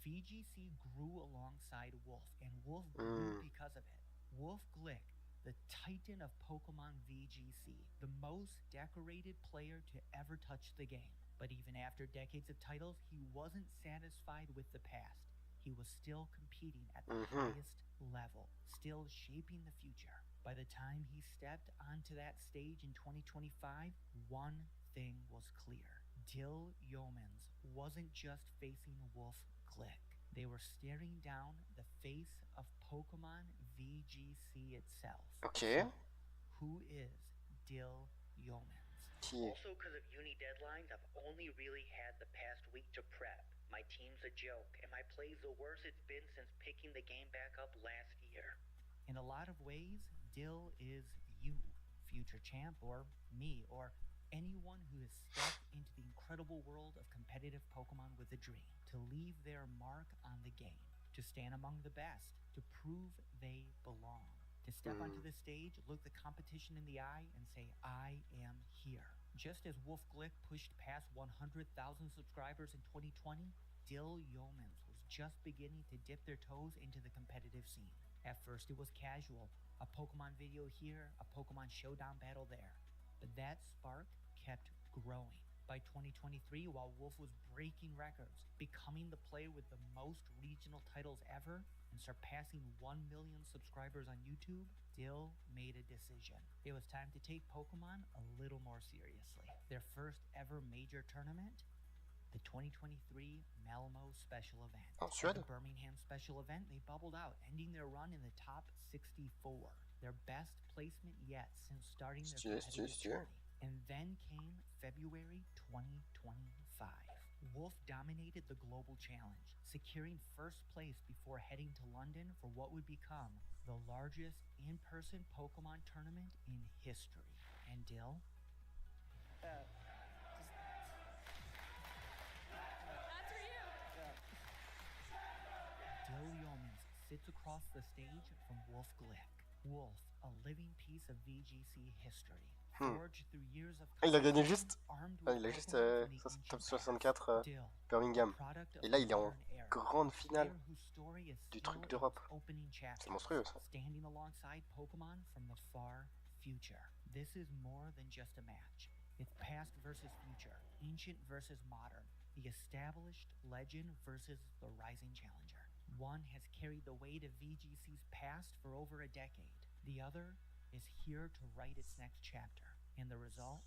VGC grew alongside Wolf, and Wolf grew because of it. Wolf Glick, the titan of Pokemon VGC, the most decorated player to ever touch the game. But even after decades of titles, he wasn't satisfied with the past. He was still competing at the highest level, still shaping the future. By the time he stepped onto that stage in 2025, one thing was clear. Dill Yeomans wasn't just facing Wolf Glick. They were staring down the face of Pokemon VGC itself. Okay. So, who is Dill Yeomans? Also, because of uni deadlines, I've only really had the past week to prep. My team's a joke, and my play's the worst it's been since picking the game back up last year. In a lot of ways, Dill is you, future champ, or me, or anyone who has stepped into the incredible world of competitive Pokemon with a dream, to leave their mark on the game, to stand among the best, to prove they belong. To step onto the stage, look the competition in the eye, and say, I am here. Just as Wolf Glick pushed past 100,000 subscribers in 2020, Dill Yeomans was just beginning to dip their toes into the competitive scene. At first it was casual, a Pokemon video here, a Pokemon showdown battle there. But that spark kept growing. By 2023, while Wolf was breaking records, becoming the player with the most regional titles ever, and surpassing 1 million subscribers on YouTube, Dill made a decision. It was time to take Pokemon a little more seriously. Their first ever major tournament, the 2023 Malmo Special Event. At the Birmingham Special Event, they bubbled out, ending their run in the top 64. Their best placement yet since starting their competitive journey. And then came February 2025. Wolf dominated the global challenge, securing first place before heading to London for what would become the largest in-person Pokemon tournament in history. And Dill? That's for you! Dill Yeomans sits across the stage from Wolf Glick. Wolf, a living piece of VGC history. Forged through years of il a gagné juste, il a juste top 64 Birmingham. Et là, il est en grande finale du truc d'Europe. C'est monstrueux ça. Standing alongside Pokemon from the far future. This is more than just a match. It's past versus future, ancient versus modern, the established legend versus the rising challenger. One has carried the weight of VGC's past for over a decade. The other is here to write its next chapter. And the result?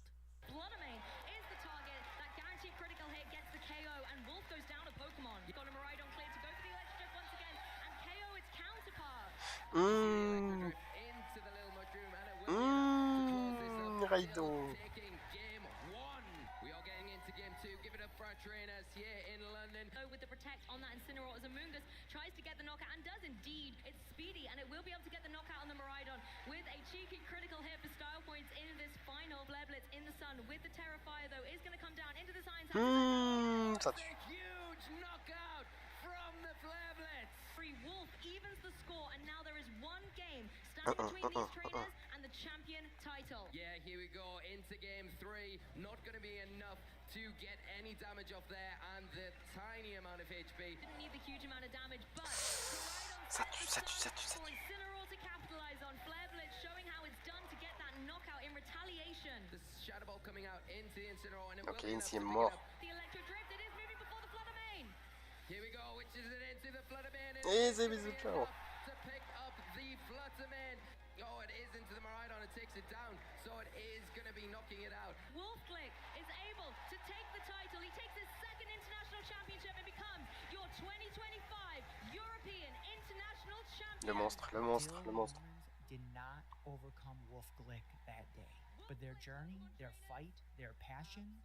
Bloodamane is the target. That guaranteed critical hit gets the KO, and Wolf goes down to Pokemon. You've got a Miraidon clear to go for the electric drift once again, and KO its counterpart. Into the little mushroom, and it will be enough to close this up. Raidon. Taking game 1. We are getting into game 2. Give it up for our trainers here in London. With the protect on that Incineroar as Amoonguss tries to get the knockout and does indeed. It's speedy and it will be able to get the knockout on the Miraidon with a cheeky critical hit for style points in this final. Blairblitz in the sun with the Terrifier though is going to come down into the Science House. Ça A tue. huge knockout from the Blairblitz. Free Wolf evens the score and now there is one game standing between these trainers and the champion title. Yeah, here we go into game 3. Not going to be enough to get any damage off there, and the tiny amount of HP. Didn't need the huge amount of damage, but Ça tue, ça tue, ça tue, ça for tue. Incineroar to capitalize on. Blairblitz showing how it's done to get that knockout in retaliation. The Shadow Ball coming out into the Incineroar, and it Ok, will be enough Inci est to pick mort. it up. The electric drift, it is moving before the Floodamane. Here we go, which is it into the Flutterman. Easy, easy, ciao. To pick up the Flutterman. Oh, it is into the Miraidon, it takes it down, so it is going to be knocking it out. Wolfglick is able to take the title. He takes his second international championship and becomes your 2025 European International Champion. Le monstre, le monstre, Dill le monstre. Humans did not overcome Wolfglick that day. But their journey, their fight, their passion,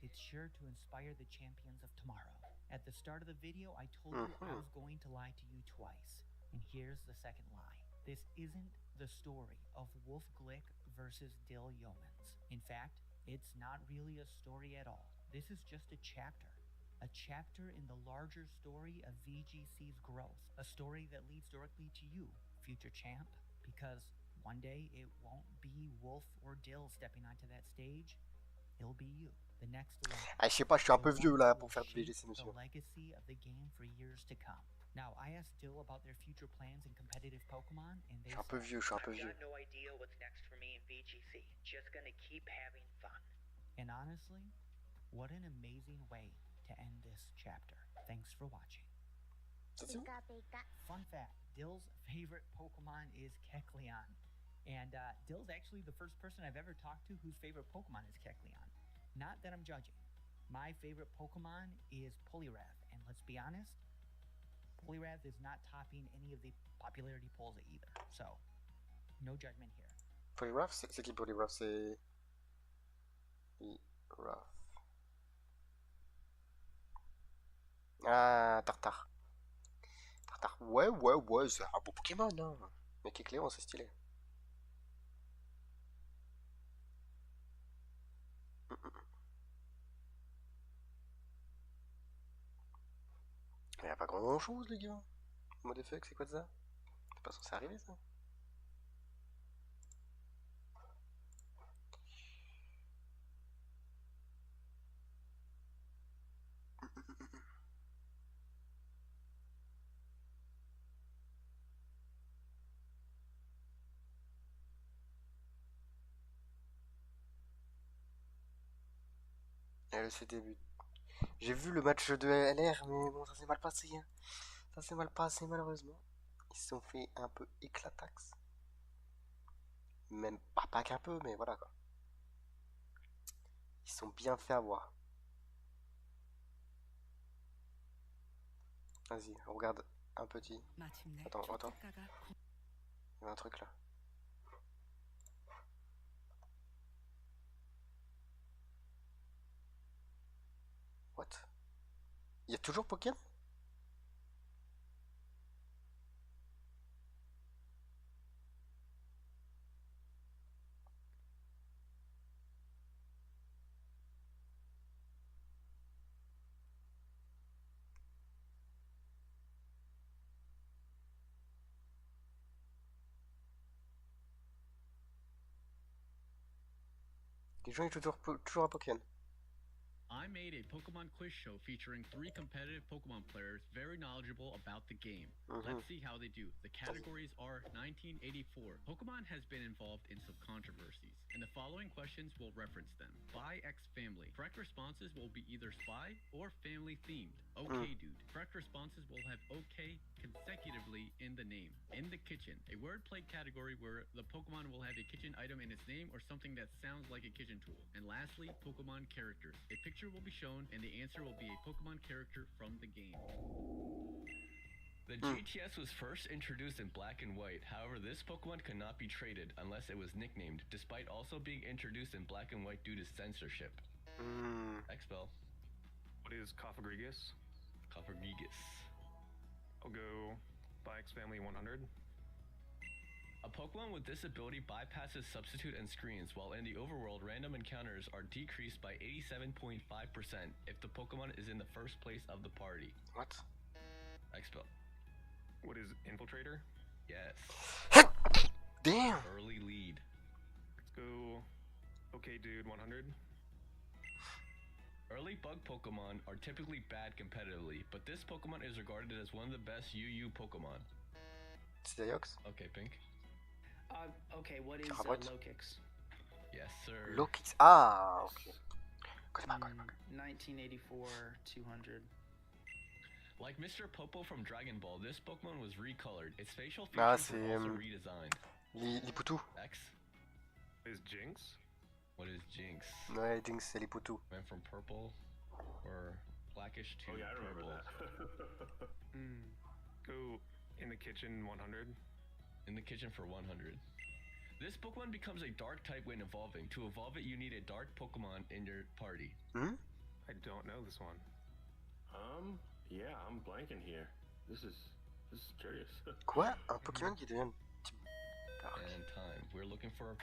it's sure to inspire the champions of tomorrow. At the start of the video, I told you I was going to lie to you twice. And here's the second lie. This isn't the story of Wolfglick versus Dill Yeomans. In fact, it's not really a story at all. This is just a chapter in the larger story of VGC's growth, a story that leads directly to you, future champ, because one day it won't be Wolf or Dill stepping onto that stage, it'll be you, the next one. Ah, je sais pas, je suis un peu vieux là pour faire du VGC, monsieur. The legacy of the game for years to come. Now, I asked Dill about their future plans in competitive Pokemon, and they Je suis un peu said, vieux, je suis un peu I've vieux. got no idea what's next for me in VGC. Just gonna keep having fun. and honestly, what an amazing way to end this chapter. Thanks for watching. Ça tue? Fun fact, Dill's favorite Pokemon is Kecleon. And Dill's actually the first person I've ever talked to whose favorite Pokemon is Kecleon. Not that I'm judging. My favorite Pokemon is Poliwrath, and let's be honest, Poliwrath is not topping any of the popularity polls either. So, no judgment here. Poliwrath, c'est qui Poliwrath? C'est... Poliwrath. Ah, Tartare. Tartare, ouais, c'est un beau Pokémon, hein. Mais Kecleon, c'est stylé. Mais y'a pas grand chose, les gars. What the fuck, c'est quoi de ça? C'est pas censé arriver, ça? LEC débute. J'ai vu le match de LR, mais bon, ça s'est mal passé. Hein. Ça s'est mal passé, malheureusement. Ils se sont fait un peu éclatax. Même pas qu'un peu, mais voilà quoi. Ils se sont bien fait avoir. Vas-y, regarde un petit. Attends. Il y a un truc là. What? Il y a toujours Pokémon? Les gens ils jouent toujours à Pokémon. I made a Pokemon quiz show featuring 3 competitive Pokemon players very knowledgeable about the game. Let's see how they do. The categories are 1984. Pokemon has been involved in some controversies, and the following questions will reference them. By X family. Correct responses will be either spy or family themed. Okay, dude. Correct responses will have okay consecutively in the name. In the kitchen, a wordplay category where the Pokemon will have a kitchen item in its name or something that sounds like a kitchen tool. And lastly, Pokemon characters. A picture will be shown and the answer will be a Pokemon character from the game. The GTS was first introduced in black and white. However, this Pokemon cannot be traded unless it was nicknamed, despite also being introduced in black and white due to censorship. Expel. What is Cofagrigus? Cofagrigus. I'll go by X Family 100. A Pokemon with this ability bypasses substitute and screens, while in the overworld, random encounters are decreased by 87.5% if the Pokemon is in the first place of the party. What? Expel. What is Infiltrator? Yes. Damn! Early lead. Let's go Okay Dude 100. Early bug Pokemon are typically bad competitively, but this Pokemon is regarded as one of the best UU Pokemon. Stereox? Okay, Pink. Okay, what is Carotte? Lokix? Yes, sir. Lokix. Ah, ok. Connais pas. 1984, 200. Like Mr. Popo from Dragon Ball, this Pokemon was recolored. Its facial Ah, features c'est were also redesigned. Liputu. X. Is Jinx? What is Jinx? Ouais, Jinx, c'est Liputu. Went from purple or blackish to I remember purple. that. Go In the Kitchen 100. In the kitchen for 100. This Pokemon becomes a dark type when evolving. To evolve it, you need a dark Pokemon in your party. I don't know this one. Yeah, I'm blanking here. This is curious. Quoi? Un Pokémon qui devient type dark. And time. We're looking for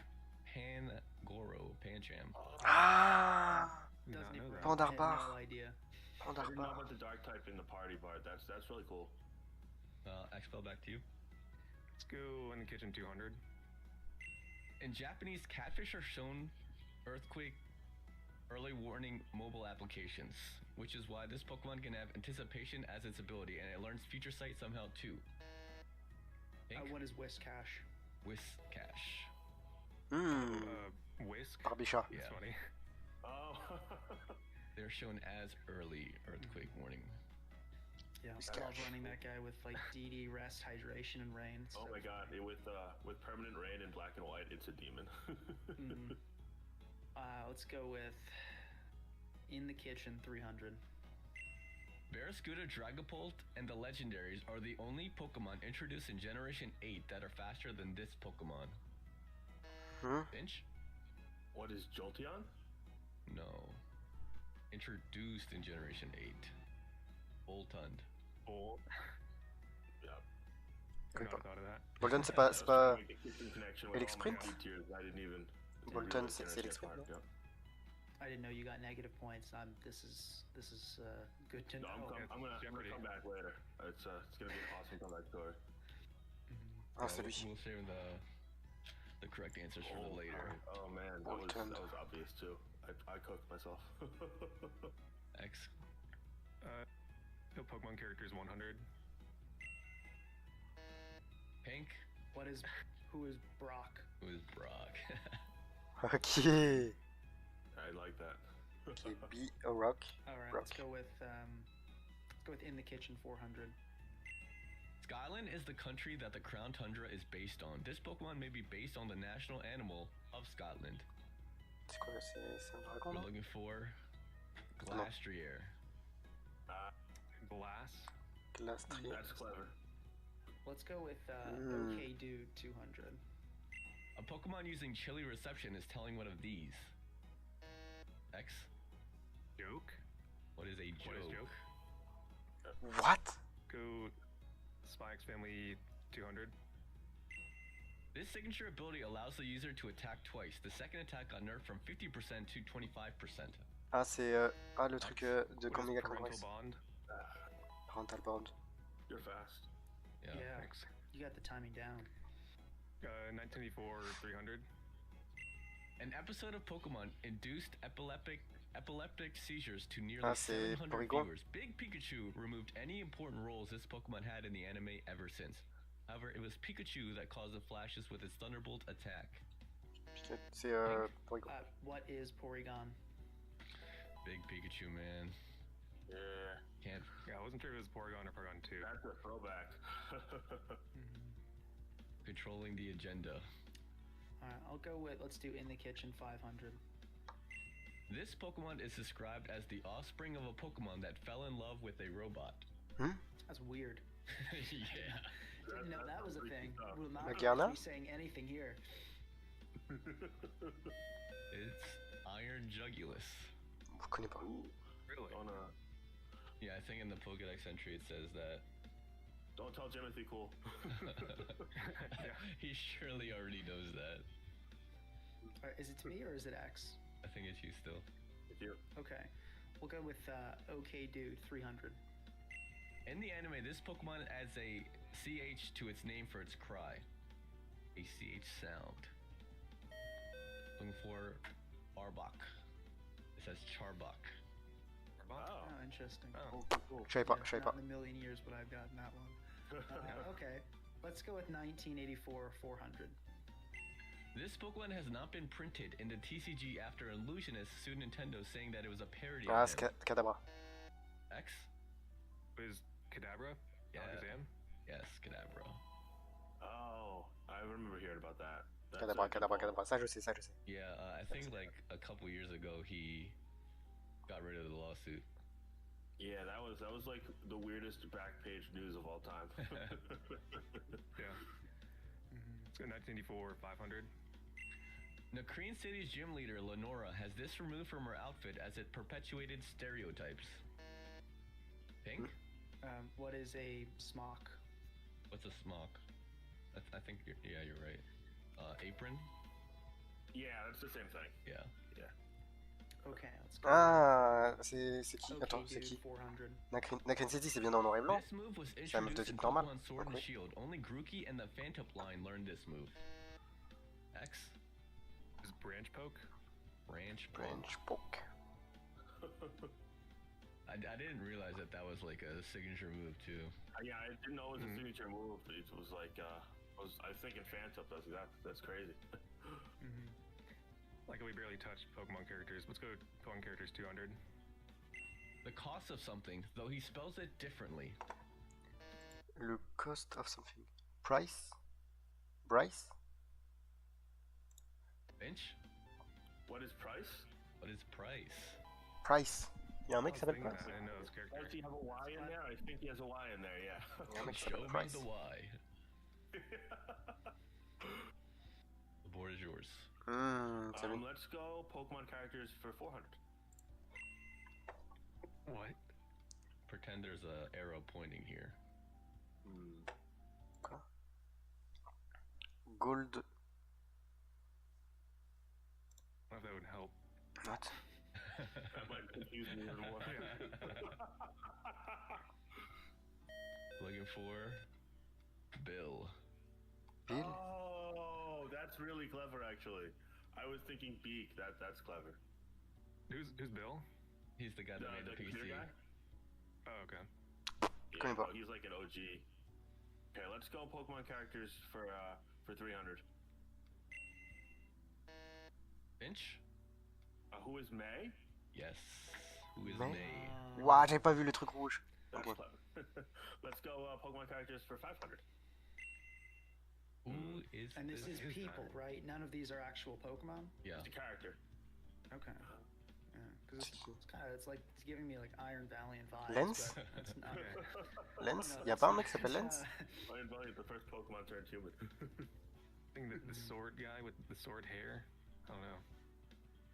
Pancham. Ah! Doesn't even Pandarbar. no idea. I didn't know Pandarbar. about the dark type in the party part. That's really cool. Expel back to you. Let's go In the Kitchen 200. In Japanese, catfish are shown earthquake early warning mobile applications, which is why this Pokemon can have anticipation as its ability, and it learns future sight somehow too. What is Whiskash? Whiskash. Whisk? Barbichat. Yeah. That's funny. Oh. They're shown as early earthquake warning. Yeah, I love running that guy with like DD, rest, hydration, and rain. Oh my god, with permanent rain and black and white, it's a demon. Let's go with In the Kitchen 300. Barraskewda, Dragapult, and the legendaries are the only Pokemon introduced in Generation 8 that are faster than this Pokemon. Finch? What is Jolteon? No. Introduced in Generation 8. Voltund. Bolt. Yeah. Could not have thought of that. Bolton, c'est pas Elix Sprint? I didn't even. Bolton, c'est Elix Sprint, non? I didn't know you got negative points. This is good to know. I'm gonna come back later. It's gonna be an awesome comeback story. Ah, c'est lui. We'll save the correct answers for the later. Oh man, that was obvious too. I cooked myself. X. Go Pokemon Characters 100. Pink. Who is Brock? Who is Brock? Ok. I like that. Okay, be a rock. Alright, Rock. let's go with In the Kitchen 400. Skyland is the country that the Crown Tundra is based on. This Pokemon may be based on the national animal of Scotland. C'est quoi? C'est un dragon, We're non? looking for Glastrier. Glastrier. That's clever. Let's go with OK Dude 200. A Pokemon using chili reception is telling one of these. X. Joke? What is a joke? What is joke? What? Go Spike's Family 200. This signature ability allows the user to attack twice. The second attack got nerfed from 50% to 25%. Ah, c'est le truc de quand Mega Congress. Bond. Parental Bond. You're fast. Yeah, Thanks. you got the timing down. 1984 300. An episode of Pokemon induced epileptic seizures to nearly Ah, c'est 700 Porygon. viewers. Big Pikachu removed any important roles this Pokemon had in the anime ever since. However, it was Pikachu that caused the flashes with its Thunderbolt attack. C'est Porygon. What is Porygon? Big Pikachu, man. Yeah. Can't. Yeah, I wasn't sure if it was Porygon or Porygon 2. That's a throwback. Controlling the agenda. Alright, I'll go with, let's do In the Kitchen 500. This Pokemon is described as the offspring of a Pokemon that fell in love with a robot. That's weird. Yeah. Didn't know that was a thing. Will not Magiana? be saying anything here. It's Iron Jugulus. Je connais pas. Really? Yeah, I think in the Pokédex entry it says that. Don't tell Timothy cool. He surely already knows that. Is it to me or is it X? I think it's you still. It's you. Okay. We'll go with OK Dude 300. In the anime, this Pokemon adds a CH to its name for its cry. A CH sound. Looking for Arbok. It says Charbok. Oh, interesting. Oh, cool. Je savais pas, Yeah, je savais not pas. in a million years would I have gotten that one. Okay, let's go with 1984 400. This Pokemon has not been printed in the TCG after Illusionist sued Nintendo saying that it was a parody Ah, of c'est him. Kadabra. X? Is Kadabra? Yeah. Alakazam? Yes, Kadabra. Oh, I remember hearing about that. That's Kadabra, a good Kadabra, one. Kadabra. Ça, je sais, ça, je sais. Yeah, I think like a couple years ago he got rid of the lawsuit. Yeah, that was like the weirdest back page news of all time. Yeah. Let's go 1984 500. Nakreen City's gym leader, Lenora, has this removed from her outfit as it perpetuated stereotypes. Pink? What is a smock? What's a smock? I think you're right. Apron? Yeah, that's the same thing. Yeah. Okay, let's go. Ah, c'est qui? OK Attends, c'est Dude qui? 400. Nacrin City, c'est bien dans le noir et blanc? This move was C'est la meuf de introduced in type normal. Pokemon Sword and Ok. Shield. Only Grookey and the Phantom line learned this move. X? Is Branch Poke? Branch Poke. I didn't realize that was like a signature move too. Yeah, I didn't know it was a signature move. It was like, I was thinking Phantom does that. That's crazy. Like we barely touched Pokemon characters. Let's go Pokemon characters 200. The cost of something, though he spells it differently. Le cost of something. Price? Bryce? Finch? What is Price? What is Price? Price. Il y a un mec qui s'appelle I Price. didn't know his character. Does he have a Y in there? I think he has a Y in there, yeah. Il y a un mec qui Show s'appelle me Price. the Y. The board is yours. C'est lui. Let's go Pokemon characters for 400. What? Pretend there's a arrow pointing here. Quoi? Gold. I don't know if that would help. What? That might confuse me even more. Looking for Bill. Bill? Oh, that's really clever, actually. I was thinking Beak. That's clever. Who's Bill? He's the guy that made the PC. computer guy? Oh, okay. Yeah, no, he's like an OG. Okay, let's go Pokemon characters for 300. Finch? Who is May? Yes. Who is May? May? Ouah, j'avais pas vu le truc rouge. That's Ok. clever. Let's go Pokemon characters for 500. Who is And this is Who's people, that? right? None of these are actual Pokemon? Yeah. It's a character. Okay. Yeah, because it's like it's giving me like Iron Valiant vibes. Lens? But that's not. Lens? No, Il y a that's pas un not- mec qui s'appelle that's Lens? Iron Valley, the first Pokemon turned human. I think the sword guy with the sword hair. I don't know.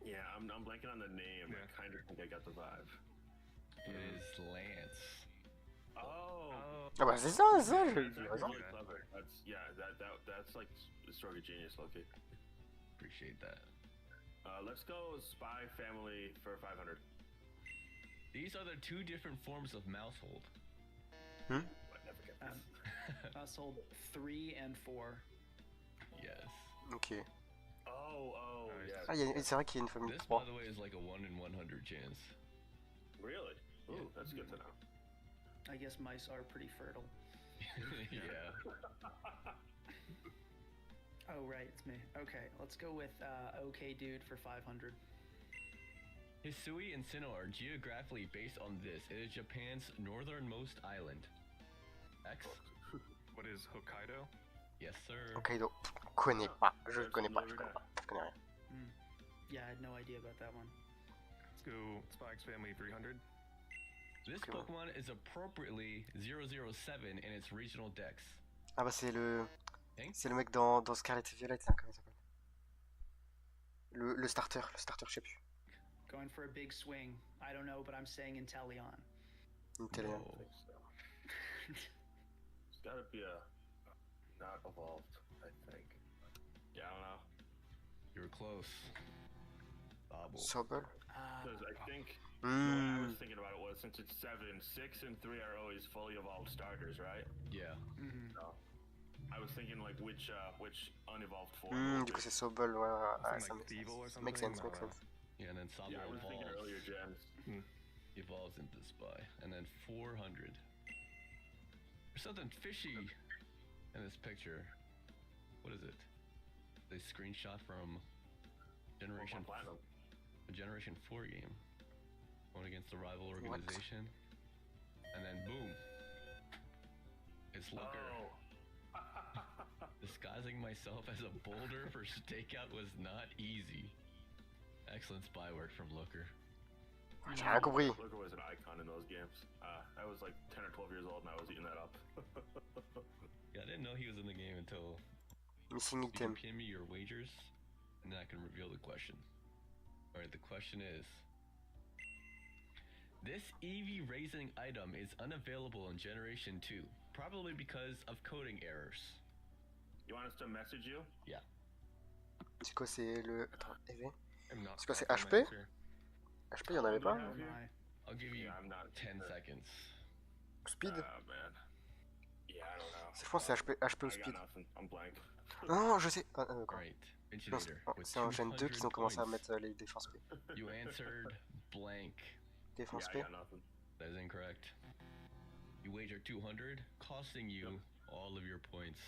Yeah, I'm blanking on the name. Yeah. I kind of think I got the vibe. It is Lance. Oh. Ah bah c'est ça, That's j'ai actually raison. really clever. That's like stroke of genius, Loki. Appreciate that. Let's go Spy Family for 500. These are the two different forms of mousehold. I never get this. I sold 3 and 4. Yes. Ok. Oh, Nice. yes. Ah, c'est vrai qu'il y a une famille de This, 3. by the way, is like a 1 in 100 chance. Really? Ooh, that's good to know. I guess mice are pretty fertile. Yeah. Oh, right, it's me. Okay, let's go with OK Dude for 500. Hisui and Sinnoh are geographically based on this. It is Japan's northernmost island. X? What is Hokkaido? Yes, sir. Hokkaido. Connais pas. Je connais pas. Je connais rien. Yeah, I had no idea about that one. Let's go Spikes Family 300. This Pokemon is appropriately 007 in its regional dex. Ah bah c'est le mec dans Scarlet et Violet, là, comment il s'appelle? Le starter, je sais plus. Going for a big swing. I don't know, but I'm saying Inteleon. Inteleon. I think so. It's gotta be a not evolved, I think. Yeah, I don't know. You were close. Sobble? Because I think the way I was thinking about it was since it's 7, 6 and 3 are always fully evolved starters, right? Yeah. So, I was thinking like which unevolved form. Du coup c'est Sobble, ouais, ça makes sense. Yeah, and then Sobble I was thinking earlier gens. Evolves into Spy. And then 400. There's something fishy in this picture. What is it? They screenshot from Generation 4 game. Going against the rival organization. And then boom. It's Looker. Disguising myself as a boulder for stakeout was not easy. Excellent spy work from Looker. J'ai rien compris. Looker was an icon in those games. I was like 10 or 12 years old and I was eating that up. Yeah, I didn't know he was in the game until Missing you can item. pin me your wagers, and then I can reveal the question. Alright, the question is... This EV raising item is unavailable in Generation 2, probably because of coding errors. You want us to message you? Yeah. C'est quoi, c'est le... Attends, EV? I'm not C'est quoi, c'est confident HP? answer. HP, y'en avait pas? I'll give you I'm not 10 seconds. Speed? Oh man. Yeah, I don't know. Je pense que c'est HP ou I Speed. got nothing. I'm blank. Non, je sais. D'accord. Right. Non, Ventilator. with c'est en Gen 2 qu'ils ont 200 commencé à points. mettre les défenses P. You answered blank. Défense Yeah, P? I got nothing. That is incorrect. You wagered 200, costing you all of your points.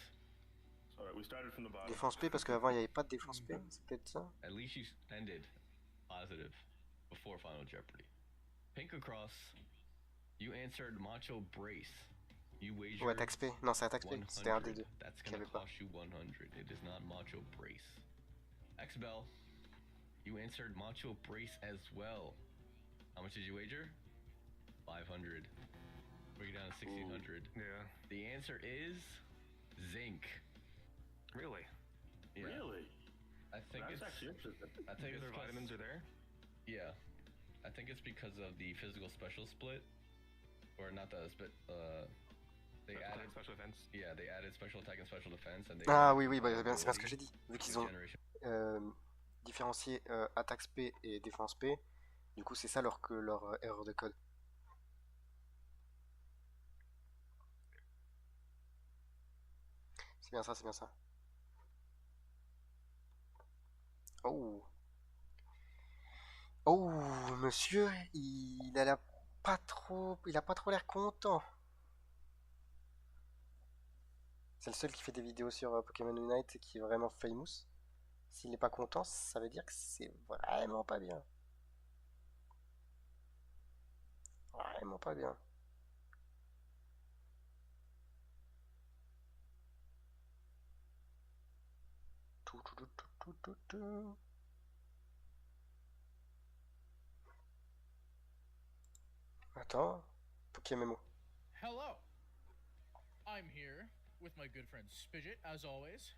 Alright, we started from the bottom. Défense P parce qu'avant il n'y avait pas de défense P, c'est peut-être ça? At least you ended positive before Final Jeopardy. Pink across, you answered Macho Brace. You wagered Ouais, attaque P. Non, c'est attaque P. C'était un des deux. That's qu'il y gonna avait pas. cost you 100. It is not Macho Brace. X-Bell, you answered Macho Brace as well. How much did you wager? 500. Bring it down to 1600. Yeah. The answer is Zinc. Really? Yeah. Really? I think That's it's actually interesting. I think The other it's 'cause- vitamins are there? Yeah, I think it's because of the physical special split, or not the split. They added special defense. Yeah, they added special attack and special defense, and they. Ah oui, oui, bah, c'est bien ce que j'ai dit. Vu qu'ils ont Generation. différencié attaque P et défense P, du coup c'est ça leur erreur de code. C'est bien ça, c'est bien ça. Oh. Oh, monsieur, il a pas trop l'air content. C'est le seul qui fait des vidéos sur Pokémon Unite et qui est vraiment famous. S'il n'est pas content, ça veut dire que c'est vraiment pas bien. Vraiment pas bien. Attends, Pokémon. Hello. I'm here with my good friend Spidget, as always.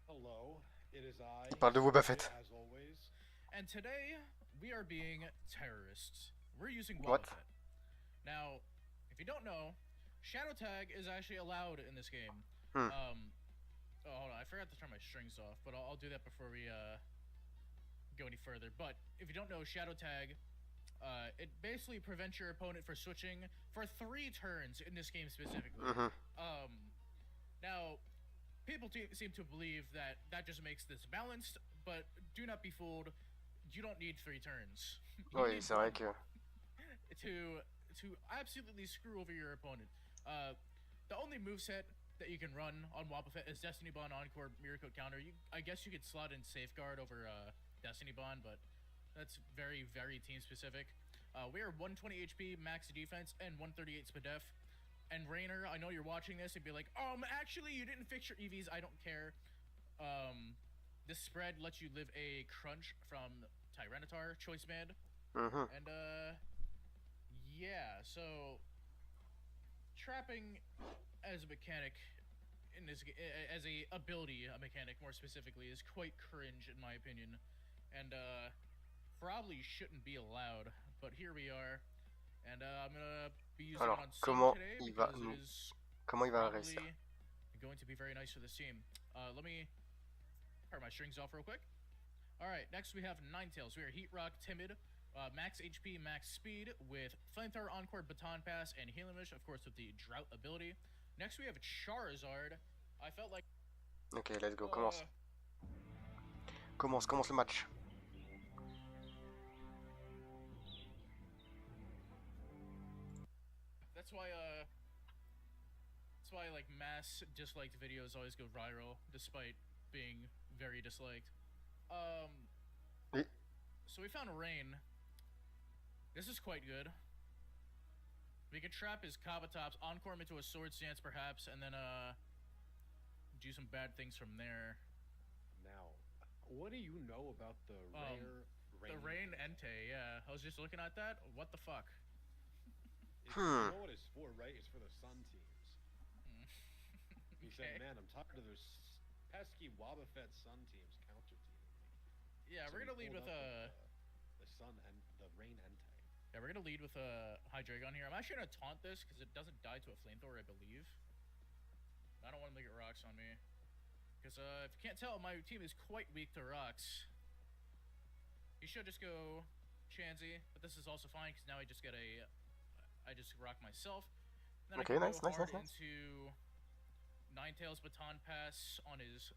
Hello. It is I. Il parle de vous, Buffett. As always. And today we are being terrorists. We're using What? Wobbuffet. Now, if you don't know, Shadow Tag is actually allowed in this game. Oh, hold on, I forgot to turn my strings off, but I'll do that before we go any further. But if you don't know, Shadow Tag, it basically prevents your opponent from switching for 3 turns in this game specifically. Now, people seem to believe that just makes this balanced, but do not be fooled. You don't need 3 turns. Oui, c'est vrai que... To absolutely screw over your opponent. The only moveset that you can run on Wobbuffet is Destiny Bond Encore Mirror Coat Counter. I guess you could slot in Safeguard over Destiny Bond, but that's very, very team specific. We are 120 HP, max defense, and 138 SPDEF. And Rainer, I know you're watching this and be like, actually, you didn't fix your EVs. I don't care. This spread lets you live a crunch from Tyranitar Choice Band. And, yeah, so trapping as a mechanic, as a ability mechanic more specifically, is quite cringe in my opinion. And, probably shouldn't be allowed, but here we are. And, I'm gonna be using it on Sub today because it is probably going to be very nice for this team. Let me turn my strings off real quick. Alright, next we have Ninetales. We are Heat Rock, Timid, max HP, max speed, with Flamethrower, Encore, Baton Pass, and Healing Wish, of course with the Drought ability. Next we have Charizard. I felt like... Ok, let's go, commence. Commence le match. That's why like mass disliked videos always go viral, despite being very disliked. So we found Rain. This is quite good. We can trap his Kabatops, Encore him into a Sword Stance perhaps, and then do some bad things from there. Now, what do you know about the rare Rain? The Rain Entei, yeah. I was just looking at that. What the fuck? You know what it's for, right? It's for the Sun teams. He said, man, I'm tired of those pesky Wobbuffet Sun teams counter teaming me. Yeah, so we're gonna lead with the Sun and the Rain Entei. Yeah, we're gonna lead with a Hydreigon here. I'm actually gonna taunt this because it doesn't die to a Flamethrower, I believe. I don't want him to get rocks on me. Because if you can't tell, my team is quite weak to rocks. He should just go Chansey, but this is also fine because now I just get a... I just rock myself. Then okay, I can nice. into Ninetales Baton Pass on his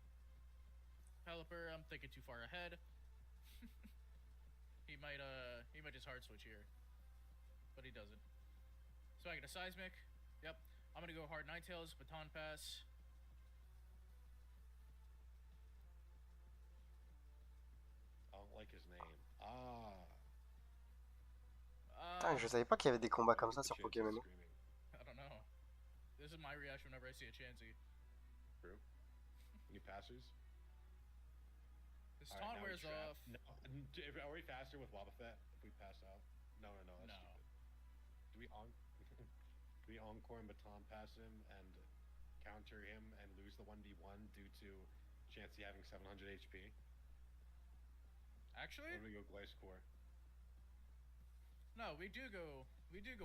Pelipper. I'm thinking too far ahead. He might just hard switch here, but he doesn't. So I get a Seismic. Yep, I'm gonna go hard Ninetales Baton Pass. I don't like his name. Putain, je savais pas qu'il y avait des combats comme ça sur Pokémon. I don't know. This is my reaction whenever I see a Chansey. True. Any passers? This taunt wears off. No. Are we faster with Wobbuffet if we pass out? No, that's stupid. Do we Encore and Baton Pass him and counter him and lose the 1v1 due to Chansey having 700 HP? Actually? Or do we go Gliscor? No, we do go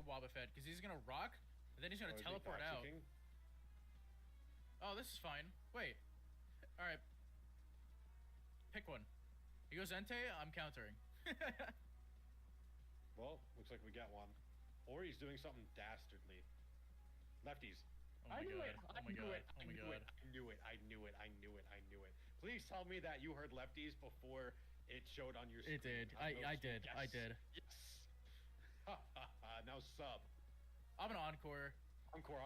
Wobbuffet because he's gonna rock, and then he's gonna teleport out. Oh, this is fine. Wait. All right. Pick one. He goes Entei. I'm countering. Well, looks like we got one. Or he's doing something dastardly. Lefties. Oh my god. I knew it. Please tell me that you heard lefties before it showed on your screen. It did. I did. Yes. I did. Yes. Now sub. I'm gonna Encore. Encore,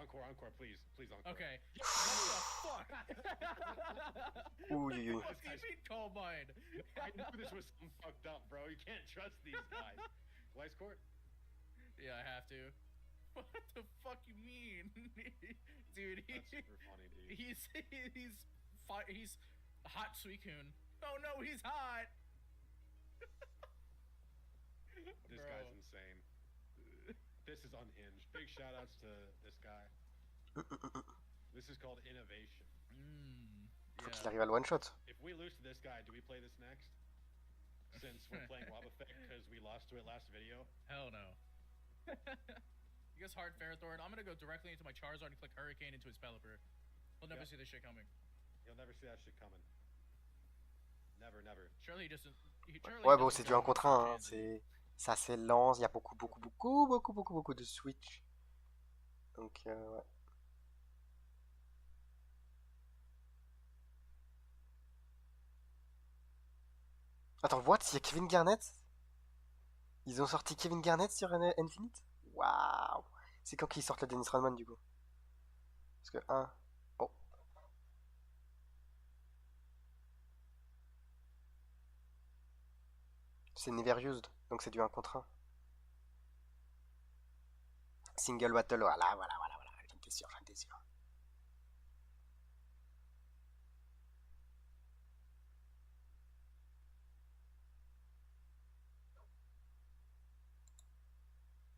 please Encore. Okay. What the fuck? Ooh. What do you mean call mine? I knew this was something fucked up, bro. You can't trust these guys. Gliscor? Yeah, I have to. What the fuck you mean? Dude, That's super funny, dude. He's hot Suicune. Oh no, he's hot! This guy's insane. This is unhinged. Big shout outs to this guy. This is called innovation. Faut qu'il arrive à le one shot. If we lose to this guy, do we play this next? Since we're playing Wobbuffet because we lost to it last video? Hell no. He goes hard Ferrothorn. I'm gonna go directly into my Charizard and click Hurricane into his Pelipper. He'll never see this shit coming. You'll never see that shit coming. Never. Surely he doesn't... Ouais, bon, c'est du 1 contre 1, hein. C'est assez lent, il y a beaucoup de switch. Donc, ouais. Attends, what? Il y a Kevin Garnett? Ils ont sorti Kevin Garnett sur Infinite? Waouh! C'est quand qu'ils sortent le Dennis Rodman du coup? Parce que 1. Oh. C'est never used, donc c'est du 1 contre 1. Single battle, voilà. J'en étais sûr.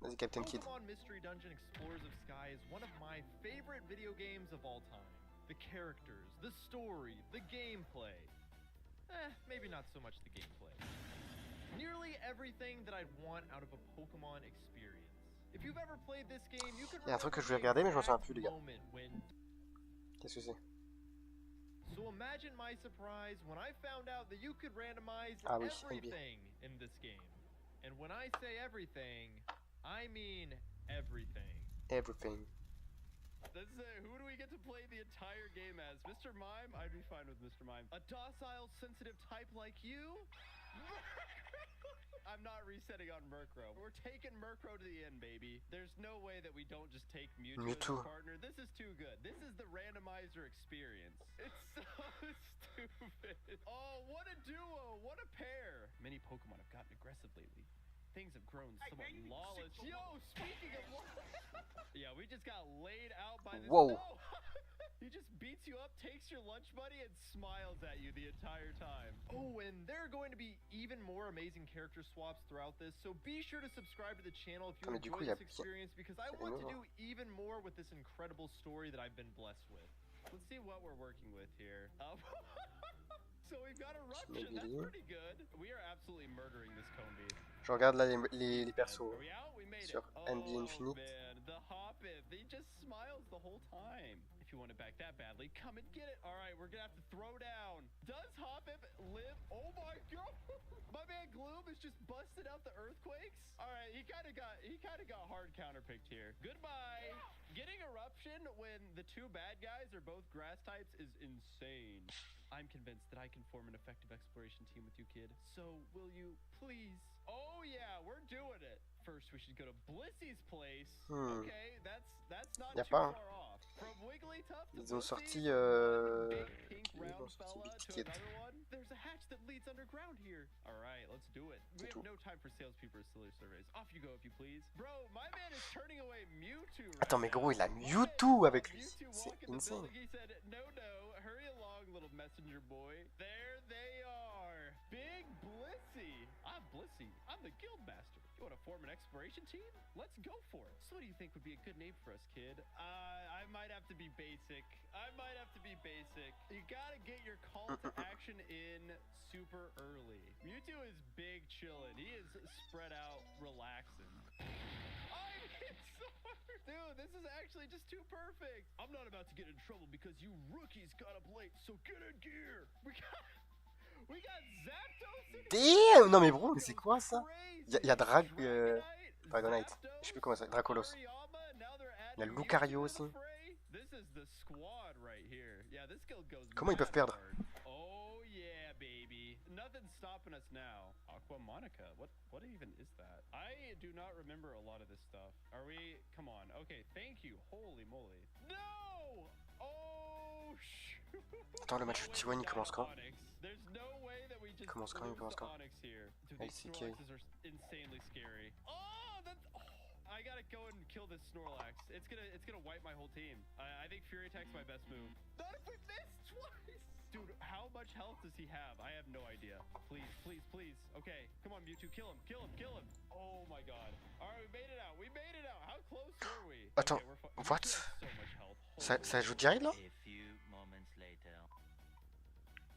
Vas-y, Captain Kid. Pokemon Mystery Dungeon Explorers of Sky is one of my favorite video games of all time. The characters, the story, the gameplay. Maybe not so much the gameplay. Nearly everything that I'd want out of a Pokemon experience. If you've ever played this game, you could Il y a un truc que je voulais regarder, mais je m'en souviens plus, les gars. Qu'est-ce que c'est? So imagine my surprise when I found out that you could randomize Ah oui, everything in this game. And when I say everything, I mean everything. Everything. Who do we get to play the entire game as? Mr. Mime? I'd be fine with Mr. Mime. A docile, sensitive type like you? I'm not resetting on Murkrow. We're taking Murkrow to the end, baby. There's no way that we don't just take Mewtwo as a partner. This is too good. This is the randomizer experience. It's so stupid. Oh, what a duo. What a pair. Many Pokemon have gotten aggressive lately. Things have grown somewhat lawless. Yo, speaking of yeah, we just got laid out by this. Whoa. No! He just beats you up, takes your lunch money, and smiles at you the entire time. Oh, and there are going to be even more amazing character swaps throughout this, so be sure to subscribe to the channel if you enjoy this experience, because I want to do even more with this incredible story that I've been blessed with. Let's see what we're working with here. So we've got Eruption, that's pretty good. We are absolutely murdering this Combi. Je regarde là les persos sur NBA Infinite. Man, the Hoppip, he just smiles the whole time. If you want it back that badly, come and get it. All right, we're gonna have to throw down. Does Hoppip live? Oh my god! My man Gloom has just busted out the earthquakes. All right, he kind of got hard counterpicked here. Goodbye. Getting Eruption when the two bad guys are both grass types is insane. I'm convinced that I can form an effective exploration team with you, kid. So, will you please? Oh yeah, we're doing it. First, we should go to Blissy's place. Okay, that's not too far off. From Wigglytuff to Ils ont sorti Big Ticket. There's a hatch that leads underground here. All right, let's do it. We have no time for salespeople or silly surveys. Off you go, if you please. Bro, my man is turning away Mewtwo. Attends, mais gros, il a Mewtwo avec lui. C'est insane. He said, no, hurry along, little messenger boy. There they are. Big Blissey. I'm Blissey. I'm the guild master. You want to form an exploration team? Let's go for it. So what do you think would be a good name for us, kid? I might have to be basic. You gotta get your call to action in super early. Mewtwo is big chillin'. He is spread out relaxing. Dude, this is actually just too perfect. I'm not about to get in trouble because you rookies got up late, so get in gear. We got Zapdos. Damn! Non mais bro, mais c'est quoi ça? Il y a Dragonite. Je sais plus comment ça. Dracolos. Il y a Lucario aussi. Comment ils peuvent perdre? Oh yeah, baby. Nothing's stopping us now. Aqua Monica. What even is that? I do not remember a lot of this stuff. Are we? Come on. Okay, thank you. Holy moly. No! Oh shoot. Attends, le match de T1 il commence quand? There's no way that we just Il commence quand? here. Dude, these Snorlaxes are insanely scary. Oh, I gotta go and kill this Snorlax. It's gonna wipe my whole team. I think Fury Attack's my best move. Not if we missed twice! Dude, how much health does he have? I have no idea. Please, please, please. Okay, come on, Mewtwo, kill him, kill him, kill him. Oh my god. Alright, we made it out. We made it out. How close were we? Attends, okay, what? Ça joue direct là?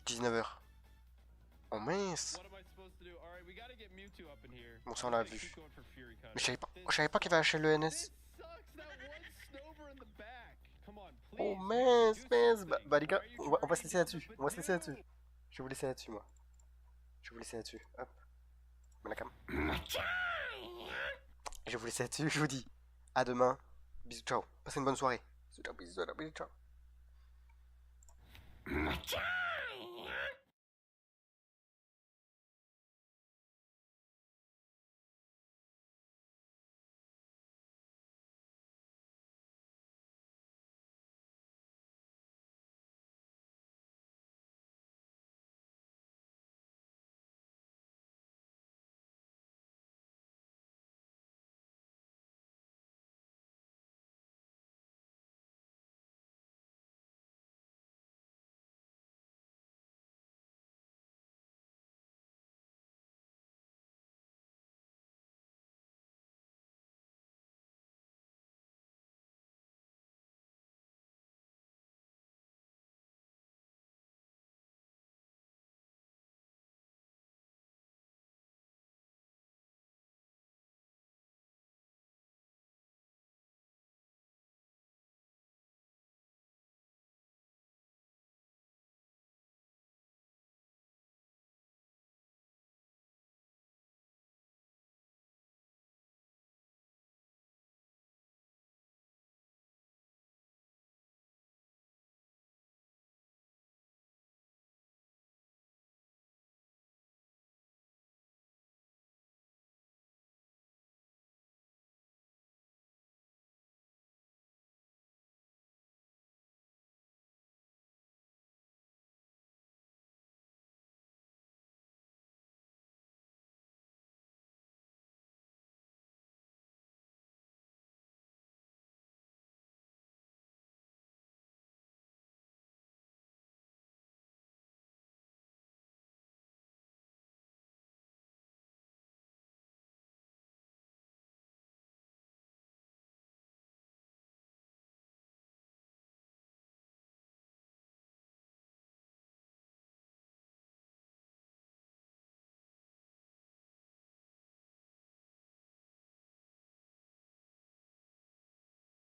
19h. Oh mince! Bon, ça on l'a vu. Mais je savais pas qu'il va acheter le NS. Oh mince! Bah les gars, on va se laisser là-dessus. Je vais vous laisser là-dessus, moi. Hop. Mets la cam. Je vais vous laisser là-dessus, je vous dis à demain. Bisous, ciao. Passez une bonne soirée. Bisous, ciao.